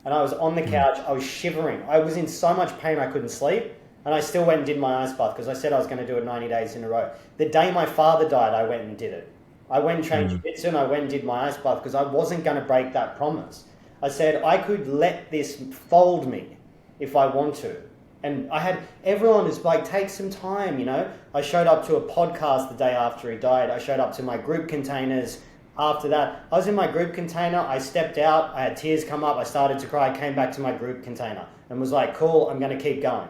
And I was on the couch, I was shivering. I was in so much pain I couldn't sleep. And I still went and did my ice bath because I said I was going to do it 90 days in a row. The day my father died, I went and did it. I went and trained jiu-jitsu and I went and did my ice bath because I wasn't going to break that promise. I said I could let this fold me if I want to. And I had, everyone was like, take some time, you know. I showed up to a podcast the day after he died. I showed up to my group containers after that. I was in my group container. I stepped out. I had tears come up. I started to cry. I came back to my group container and was like, cool, I'm going to keep going.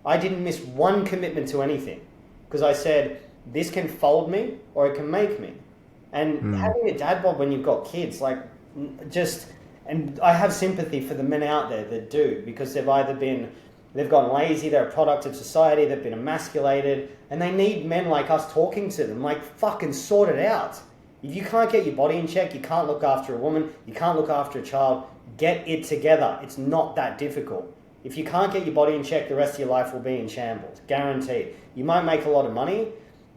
I didn't miss one commitment to anything because I said, this can fold me or it can make me. And having a dad bod when you've got kids, like, just, and I have sympathy for the men out there that do, because they've gone lazy, they're a product of society, they've been emasculated, and they need men like us talking to them, like, fucking sort it out. If you can't get your body in check, you can't look after a woman, you can't look after a child, get it together. It's not that difficult. If you can't get your body in check, the rest of your life will be in shambles, guaranteed. You might make a lot of money,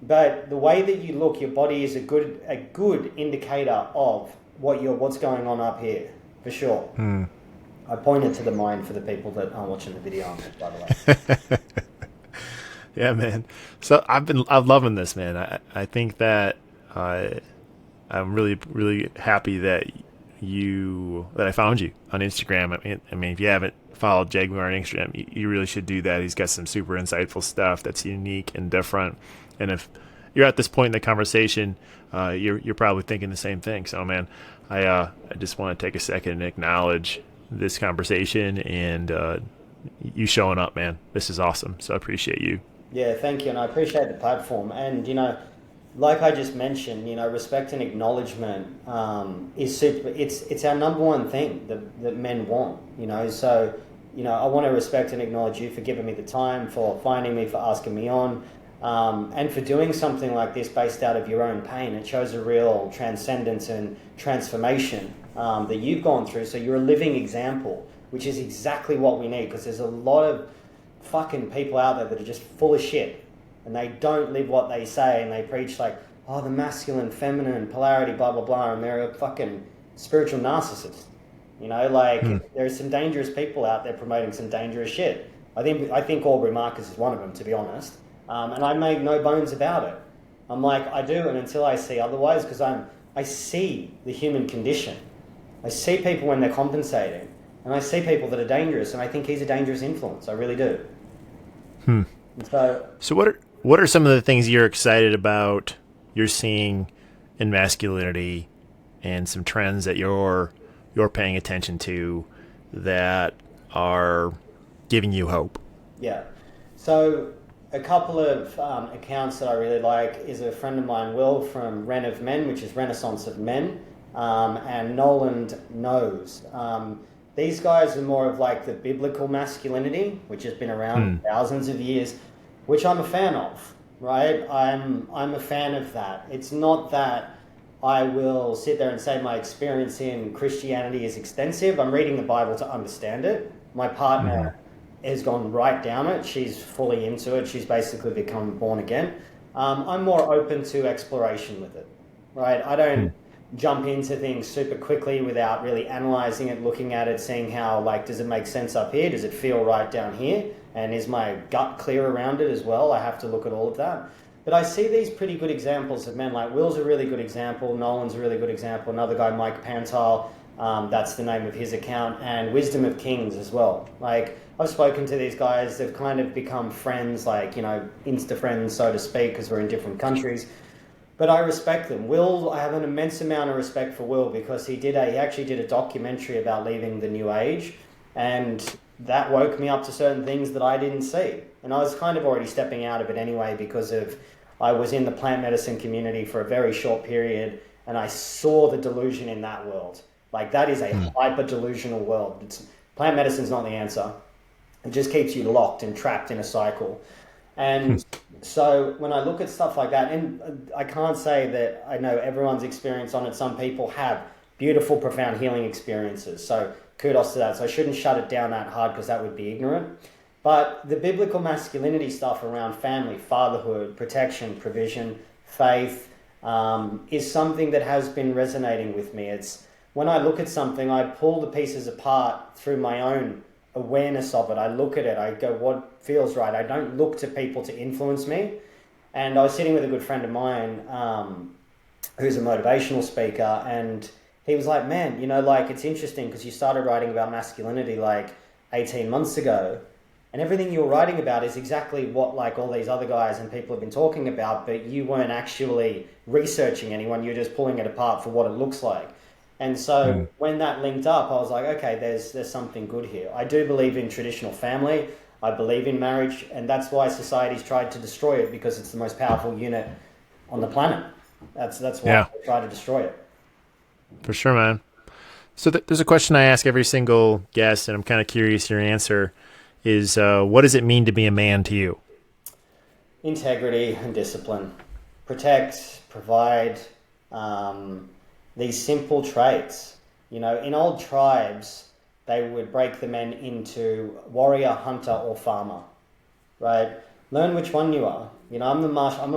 but the way that you look, your body is a good indicator of what's going on up here, for sure. I pointed to the mind for the people that aren't watching the video, by the way. Yeah, man. So I'm loving this, man. I think that I'm really, really happy that I found you on Instagram. I mean, if you haven't followed Jaguar on Instagram, you really should do that. He's got some super insightful stuff that's unique and different. And if you're at this point in the conversation, you're probably thinking the same thing. So, man, I just want to take a second and acknowledge this conversation and you showing up, man. This is awesome. So I appreciate you. Yeah, thank you. And I appreciate the platform. And, you know, like I just mentioned, you know, respect and acknowledgement is super. It's our number one thing that men want, you know. So, you know, I want to respect and acknowledge you for giving me the time, for finding me, for asking me on. And for doing something like this based out of your own pain. It shows a real transcendence and transformation that you've gone through. So you're a living example, which is exactly what we need, because there's a lot of fucking people out there that are just full of shit and they don't live what they say, and they preach like, oh, the masculine, feminine, polarity, blah, blah, blah, and they're a fucking spiritual narcissist. You know, like, there's some dangerous people out there promoting some dangerous shit. I think Aubrey Marcus is one of them, to be honest. And I make no bones about it. I'm like, I do, and until I see otherwise, because I see the human condition. I see people when they're compensating, and I see people that are dangerous, and I think he's a dangerous influence. I really do. And so what are some of the things you're excited about, you're seeing in masculinity, and some trends that you're paying attention to that are giving you hope? Yeah. So a couple of accounts that I really like is a friend of mine, Will, from Ren of Men, which is Renaissance of Men, and Noland Knows. These guys are more of like the biblical masculinity, which has been around thousands of years, which I'm a fan of. right? I'm a fan of that. It's not that I will sit there and say my experience in Christianity is extensive. I'm reading the Bible to understand it. My partner has gone right down it. She's fully into it. She's basically become born again. I'm more open to exploration with it, right? I don't jump into things super quickly without really analyzing it, looking at it, seeing how, like, does it make sense up here? Does it feel right down here? And is my gut clear around it as well? I have to look at all of that. But I see these pretty good examples of men. Like Will's a really good example. Nolan's a really good example. Another guy, Mike Pantile, that's the name of his account. And Wisdom of Kings as well. Like, I've spoken to these guys. They've kind of become friends, like, you know, Insta friends, so to speak, because we're in different countries. But I respect them. Will, I have an immense amount of respect for Will because he actually did a documentary about leaving the New Age, and that woke me up to certain things that I didn't see. And I was kind of already stepping out of it anyway because I was in the plant medicine community for a very short period, and I saw the delusion in that world. Like, that is a hyper delusional world. Plant medicine's not the answer. It just keeps you locked and trapped in a cycle. And so when I look at stuff like that, and I can't say that I know everyone's experience on it. Some people have beautiful, profound healing experiences. So kudos to that. So I shouldn't shut it down that hard because that would be ignorant. But the biblical masculinity stuff around family, fatherhood, protection, provision, faith, is something that has been resonating with me. It's when I look at something, I pull the pieces apart through my own awareness of it. I look at it, I go, what feels right? I don't look to people to influence me. And I was sitting with a good friend of mine who's a motivational speaker, and he was like, man, you know, like, it's interesting because you started writing about masculinity like 18 months ago, and everything you were writing about is exactly what, like, all these other guys and people have been talking about, but you weren't actually researching anyone, you're just pulling it apart for what it looks like. And so when that linked up, I was like, okay, there's something good here. I do believe in traditional family. I believe in marriage. And that's why society's tried to destroy it, because it's the most powerful unit on the planet. That's why they try to destroy it. For sure, man. So there's a question I ask every single guest, and I'm kind of curious your answer is, what does it mean to be a man to you? Integrity and discipline. Protect, provide, these simple traits. You know, in old tribes, they would break the men into warrior, hunter, or farmer, right? Learn which one you are. You know, I'm a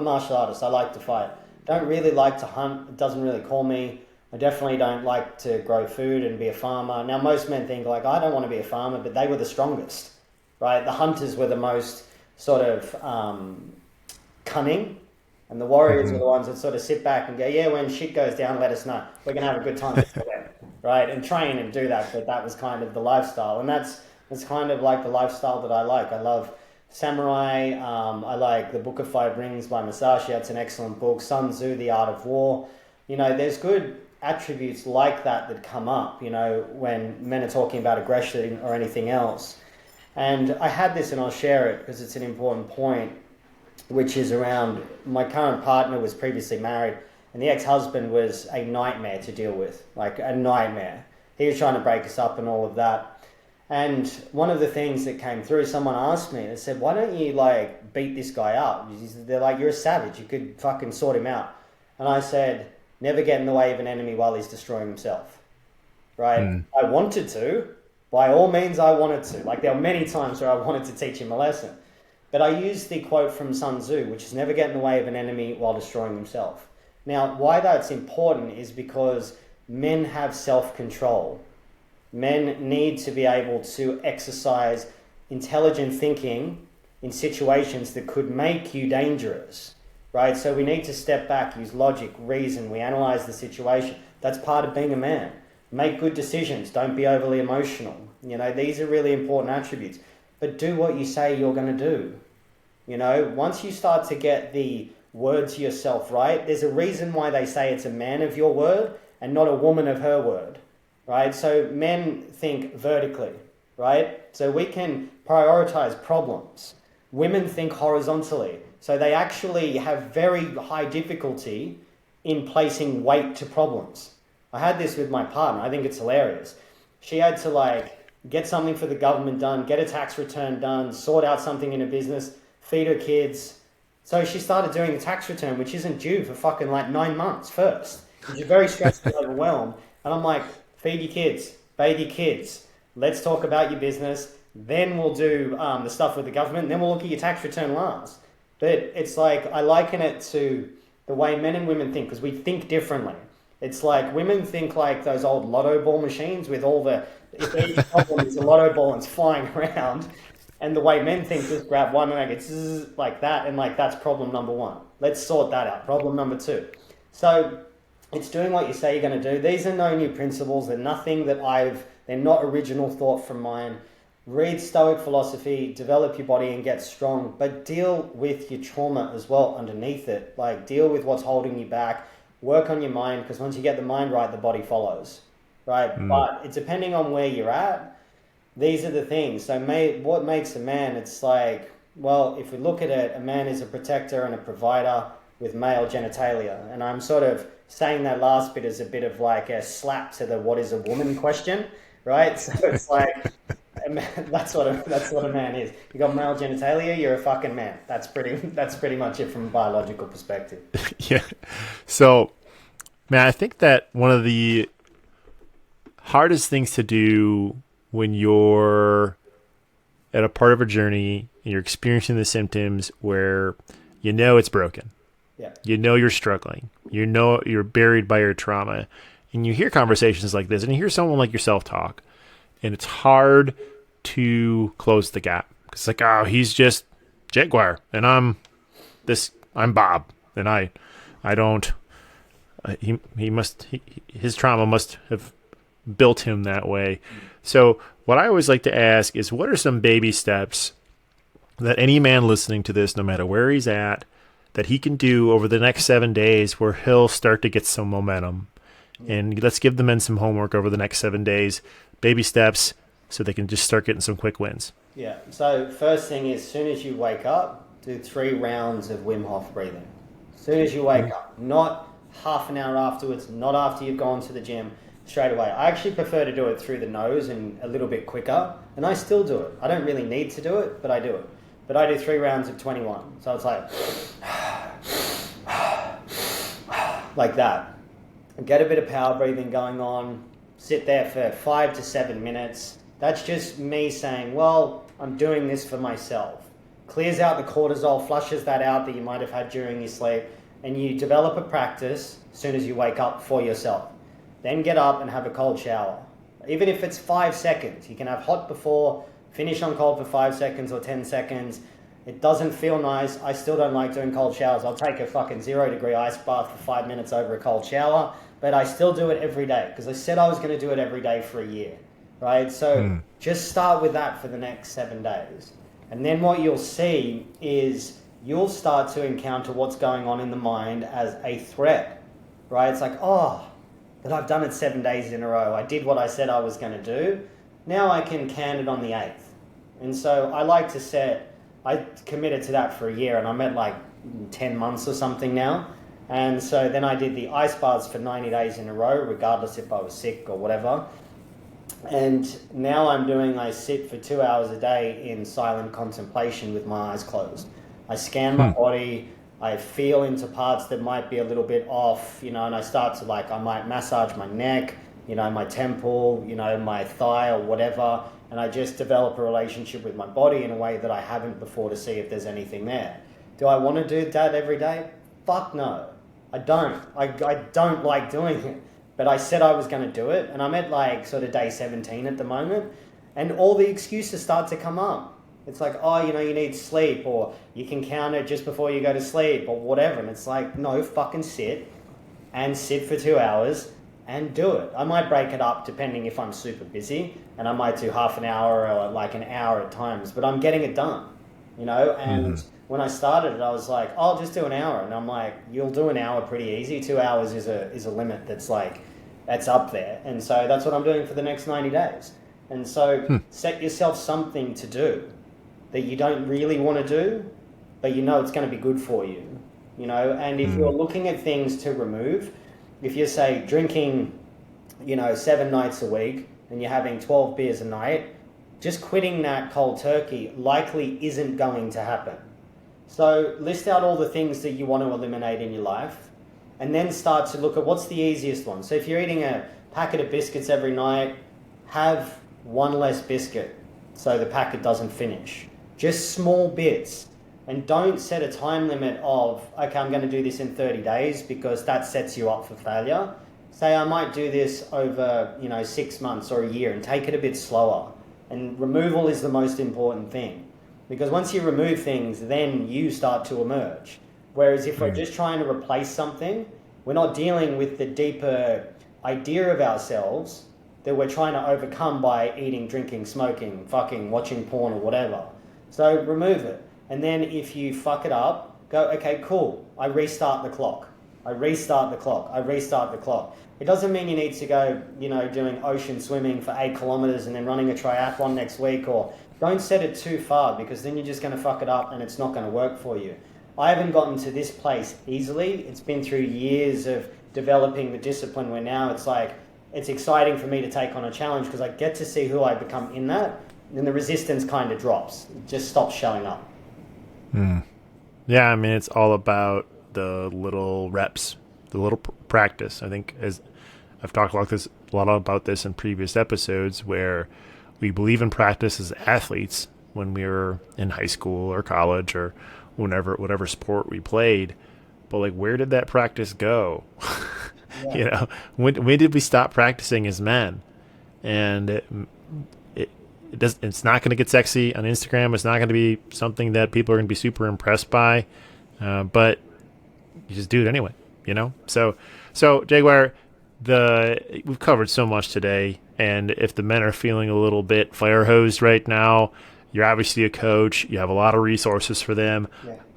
martial artist. I like to fight. Don't really like to hunt. It doesn't really call me. I definitely don't like to grow food and be a farmer. Now, most men think, like, I don't want to be a farmer, but they were the strongest, right? The hunters were the most sort of cunning. And the warriors are the ones that sort of sit back and go, yeah, when shit goes down, let us know. We're going to have a good time, right? And train and do that. But that was kind of the lifestyle. And that's kind of like the lifestyle that I like. I love samurai. I like The Book of Five Rings by Masashi. That's an excellent book. Sun Tzu, The Art of War. You know, there's good attributes like that come up, you know, when men are talking about aggression or anything else. And I had this, and I'll share it because it's an important point, which is around my current partner was previously married, and the ex-husband was a nightmare to deal with, like a nightmare. He was trying to break us up and all of that. And one of the things that came through, someone asked me, they said, why don't you, like, beat this guy up? They're like, you're a savage. You could fucking sort him out. And I said, never get in the way of an enemy while he's destroying himself, right? I wanted to. By all means, I wanted to. Like, there were many times where I wanted to teach him a lesson. But I used the quote from Sun Tzu, which is never get in the way of an enemy while destroying himself. Now, why that's important is because men have self-control. Men need to be able to exercise intelligent thinking in situations that could make you dangerous, right? So we need to step back, use logic, reason. We analyze the situation. That's part of being a man. Make good decisions. Don't be overly emotional. You know, these are really important attributes. But do what you say you're going to do. You know, once you start to get the word to yourself right, there's a reason why they say it's a man of your word and not a woman of her word, right? So men think vertically, right? So we can prioritize problems. Women think horizontally. So they actually have very high difficulty in placing weight to problems. I had this with my partner. I think it's hilarious. She had to, like, get something for the government done, get a tax return done, sort out something in a business, feed her kids, So she started doing the tax return, which isn't due for fucking like 9 months first. She's very stressed and overwhelmed. And I'm like, feed your kids, bathe your kids. Let's talk about your business. Then we'll do the stuff with the government. Then we'll look at your tax return last. But it's like, I liken it to the way men and women think, because we think differently. It's like women think like those old lotto ball machines with all the, if each problem is a lotto ball and it's flying around. And the way men think, just grab one and make it zzz, like that, and like that's problem number one. Let's sort that out. Problem number two. So it's doing what you say you're going to do. These are no new principles. They're nothing that they're not original thought from mine. Read Stoic philosophy, develop your body and get strong, but deal with your trauma as well underneath it. Like deal with what's holding you back. Work on your mind, because once you get the mind right, the body follows, right? But it's depending on where you're at. These are the things. So what makes a man? It's like, well, if we look at it, a man is a protector and a provider with male genitalia. And I'm sort of saying that last bit as a bit of like a slap to the what is a woman question, right? So it's like, that's what a man is. You got male genitalia, you're a fucking man. That's pretty much it from a biological perspective. Yeah. So, man, I think that one of the hardest things to do when you're at a part of a journey and you're experiencing the symptoms where you know it's broken, you know you're struggling, you know you're buried by your trauma, and you hear conversations like this and you hear someone like yourself talk, and it's hard to close the gap. It's like, oh, he's just Jaguar and I'm Bob, and I don't, his trauma must have built him that way. So what I always like to ask is, what are some baby steps that any man listening to this, no matter where he's at, that he can do over the next 7 days where he'll start to get some momentum? And let's give the men some homework over the next 7 days, baby steps, so they can just start getting some quick wins. Yeah. So first thing is, as soon as you wake up, do 3 rounds of Wim Hof breathing. As soon as you wake up, not half an hour afterwards, not after you've gone to the gym. Straight away. I actually prefer to do it through the nose and a little bit quicker, and I still do it. I don't really need to do it, but I do it. But I do 3 rounds of 21. So it's like that. Get a bit of power breathing going on. Sit there for 5 to 7 minutes. That's just me saying, well, I'm doing this for myself. Clears out the cortisol, flushes that out that you might have had during your sleep, and you develop a practice as soon as you wake up for yourself. Then get up and have a cold shower. Even if it's 5 seconds, you can have hot before, finish on cold for 5 seconds or 10 seconds. It doesn't feel nice. I still don't like doing cold showers. I'll take a fucking 0-degree ice bath for 5 minutes over a cold shower, but I still do it every day because I said I was going to do it every day for a year, right? So just start with that for the next 7 days. And then what you'll see is you'll start to encounter what's going on in the mind as a threat, right? It's like, oh, but I've done it 7 days in a row. I did what I said I was going to do. Now I can can it on the 8th. And so I like to I committed to that for a year, and I'm at like 10 months or something now. And so then I did the ice baths for 90 days in a row, regardless if I was sick or whatever. And now I sit for 2 hours a day in silent contemplation with my eyes closed. I scan my body. I feel into parts that might be a little bit off, and I start to I might massage my neck, my temple, my thigh or whatever. And I just develop a relationship with my body in a way that I haven't before to see if there's anything there. Do I want to do that every day? Fuck no. I don't. I don't like doing it. But I said I was going to do it. And I'm at sort of day 17 at the moment. And all the excuses start to come up. It's like, oh, you need sleep, or you can count it just before you go to sleep, or whatever. And it's like, no, fucking sit for 2 hours and do it. I might break it up depending if I'm super busy, and I might do half an hour or an hour at times, but I'm getting it done, And when I started it, I was like, oh, I'll just do an hour. And I'm like, you'll do an hour pretty easy. 2 hours is a limit that's up there. And so that's what I'm doing for the next 90 days. And so set yourself something to do that you don't really want to do, but it's going to be good for you, And if you're looking at things to remove, if you're, say, drinking, 7 nights a week and you're having 12 beers a night, just quitting that cold turkey likely isn't going to happen. So list out all the things that you want to eliminate in your life, and then start to look at what's the easiest one. So if you're eating a packet of biscuits every night, have one less biscuit so the packet doesn't finish. Just small bits. And don't set a time limit of, okay, I'm going to do this in 30 days because that sets you up for failure. Say I might do this over, 6 months or a year, and take it a bit slower. And removal is the most important thing. Because once you remove things, then you start to emerge. Whereas if we're just trying to replace something, we're not dealing with the deeper idea of ourselves that we're trying to overcome by eating, drinking, smoking, fucking, watching porn or whatever. So remove it. And then if you fuck it up, go, okay, cool. I restart the clock. I restart the clock. It doesn't mean you need to go, doing ocean swimming for 8 kilometers and then running a triathlon next week, or don't set it too far, because then you're just going to fuck it up and it's not going to work for you. I haven't gotten to this place easily. It's been through years of developing the discipline where now it's exciting for me to take on a challenge because I get to see who I become in that. And then the resistance kind of drops. It just stops showing up. Yeah, I mean, it's all about the little reps, the little practice. I think, as I've talked a lot about this in previous episodes, where we believe in practice as athletes when we were in high school or college or whatever sport we played. But where did that practice go? Yeah. When did we stop practicing as men? And it's not going to get sexy on Instagram. It's not going to be something that people are going to be super impressed by, but you just do it anyway, So Jaguar, we've covered so much today, and if the men are feeling a little bit fire hosed right now, you're obviously a coach. You have a lot of resources for them.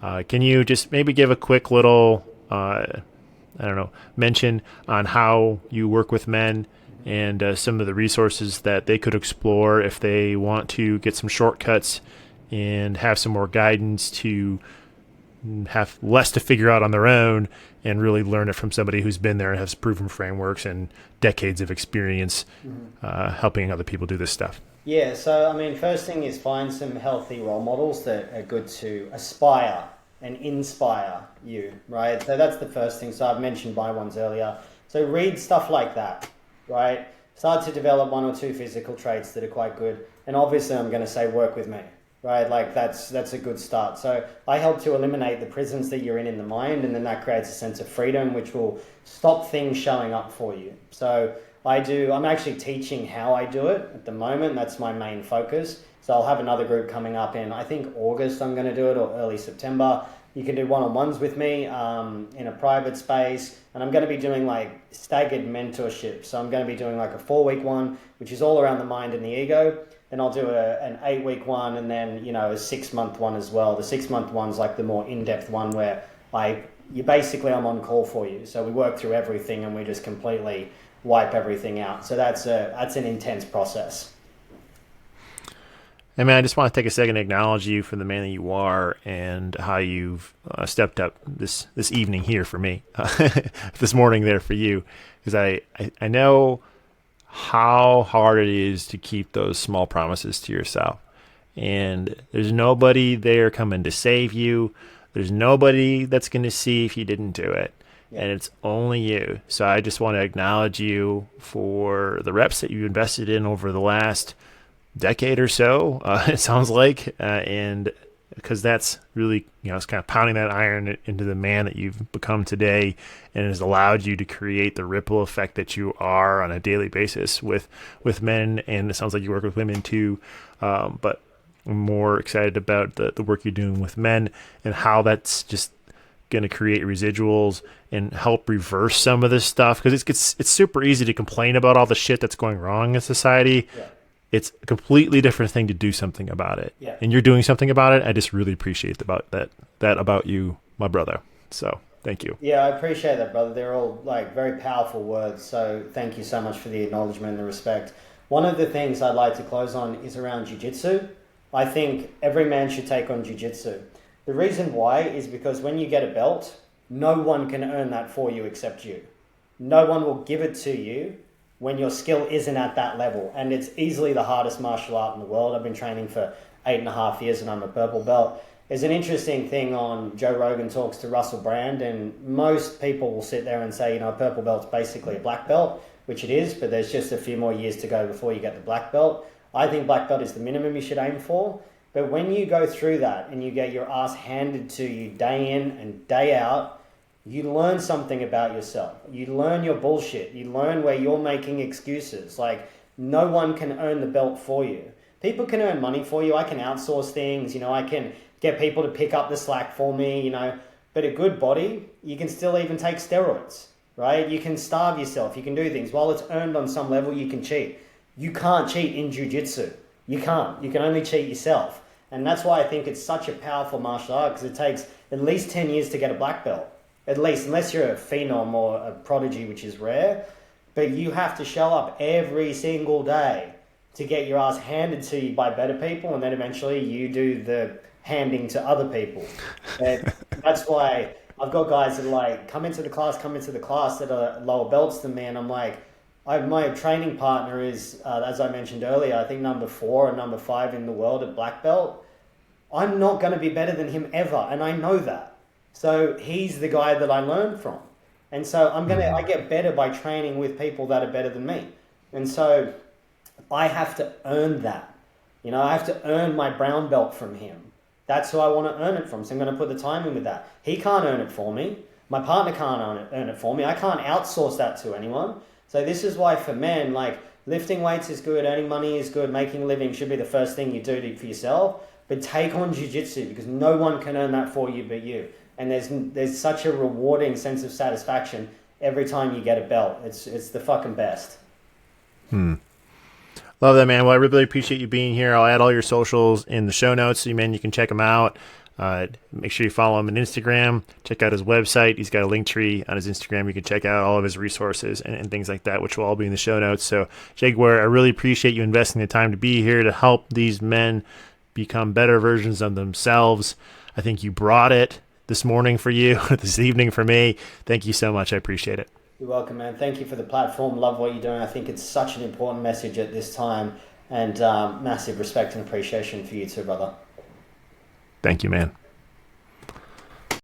Yeah. Can you just maybe give a quick little, mention on how you work with men? And some of the resources that they could explore if they want to get some shortcuts and have some more guidance to have less to figure out on their own and really learn it from somebody who's been there and has proven frameworks and decades of experience helping other people do this stuff. Yeah, so first thing is find some healthy role models that are good to aspire and inspire you, right? So that's the first thing. So I've mentioned my ones earlier. So read stuff like that. Right? Start to develop 1 or 2 physical traits that are quite good. And obviously I'm going to say work with me, right? That's a good start. So I help to eliminate the prisons that you're in the mind, and then that creates a sense of freedom, which will stop things showing up for you. So I'm actually teaching how I do it at the moment. That's my main focus. So I'll have another group coming up in, I think, August I'm going to do it, or early September. You can do one-on-ones with me in a private space. And I'm going to be doing staggered mentorship. So I'm going to be doing a 4-week one, which is all around the mind and the ego. Then I'll do an 8-week one, and then, a 6-month one as well. The 6-month one's the more in-depth one where I'm on call for you. So we work through everything and we just completely wipe everything out. So that's an intense process. I just want to take a second to acknowledge you for the man that you are and how you've stepped up this evening here for me, this morning there for you, because I know how hard it is to keep those small promises to yourself. And there's nobody there coming to save you. There's nobody that's going to see if you didn't do it. Yeah. And it's only you. So I just want to acknowledge you for the reps that you invested in over the last decade or so, it sounds like, and because that's really, it's kind of pounding that iron into the man that you've become today, and has allowed you to create the ripple effect that you are on a daily basis with men, and it sounds like you work with women too, but I'm more excited about the work you're doing with men and how that's just going to create residuals and help reverse some of this stuff, because it's super easy to complain about all the shit that's going wrong in society. Yeah. It's a completely different thing to do something about it. Yeah. And you're doing something about it. I just really appreciate that about you, my brother. So thank you. Yeah, I appreciate that, brother. They're all very powerful words. So thank you so much for the acknowledgement and the respect. One of the things I'd like to close on is around jiu-jitsu. I think every man should take on jiu-jitsu. The reason why is because when you get a belt, no one can earn that for you except you. No one will give it to you when your skill isn't at that level. And it's easily the hardest martial art in the world. I've been training for 8.5 years and I'm a purple belt. there's an interesting thing on Joe Rogan talks to Russell Brand, and most people will sit there and say, a purple belt's basically a black belt, which it is, but there's just a few more years to go before you get the black belt. I think black belt is the minimum you should aim for. But when you go through that and you get your ass handed to you day in and day out, you learn something about yourself. You learn your bullshit. You learn where you're making excuses. Like, no one can earn the belt for you. People can earn money for you. I can outsource things. I can get people to pick up the slack for me, But a good body, you can still even take steroids, right? You can starve yourself. You can do things. While it's earned on some level, you can cheat. You can't cheat in jiu-jitsu. You can't. You can only cheat yourself. And that's why I think it's such a powerful martial art, because it takes at least 10 years to get a black belt. At least, unless you're a phenom or a prodigy, which is rare. But you have to show up every single day to get your ass handed to you by better people, and then eventually you do the handing to other people. And that's why I've got guys that are like, come into the class that are lower belts than me, and I'm like, my training partner is, as I mentioned earlier, I think number 4 or number 5 in the world at black belt. I'm not going to be better than him ever, and I know that. So he's the guy that I learned from. And so I get better by training with people that are better than me. And so I have to earn that. I have to earn my brown belt from him. That's who I want to earn it from. So I'm going to put the time in with that. He can't earn it for me. My partner can't earn it for me. I can't outsource that to anyone. So this is why for men, like, lifting weights is good, earning money is good, making a living should be the first thing you do for yourself. But take on jiu-jitsu, because no one can earn that for you but you. And there's such a rewarding sense of satisfaction every time you get a belt. It's the fucking best. Love that, man. Well, I really appreciate you being here. I'll add all your socials in the show notes, so you can check them out. Make sure you follow him on Instagram. Check out his website. He's got a link tree on his Instagram. You can check out all of his resources and things like that, which will all be in the show notes. So, Jaguar, I really appreciate you investing the time to be here to help these men become better versions of themselves. I think you brought it this morning for you, this evening for me. Thank you so much. I appreciate it. You're welcome, man. Thank you for the platform. Love what you're doing. I think it's such an important message at this time, and massive respect and appreciation for you too, brother. Thank you, man.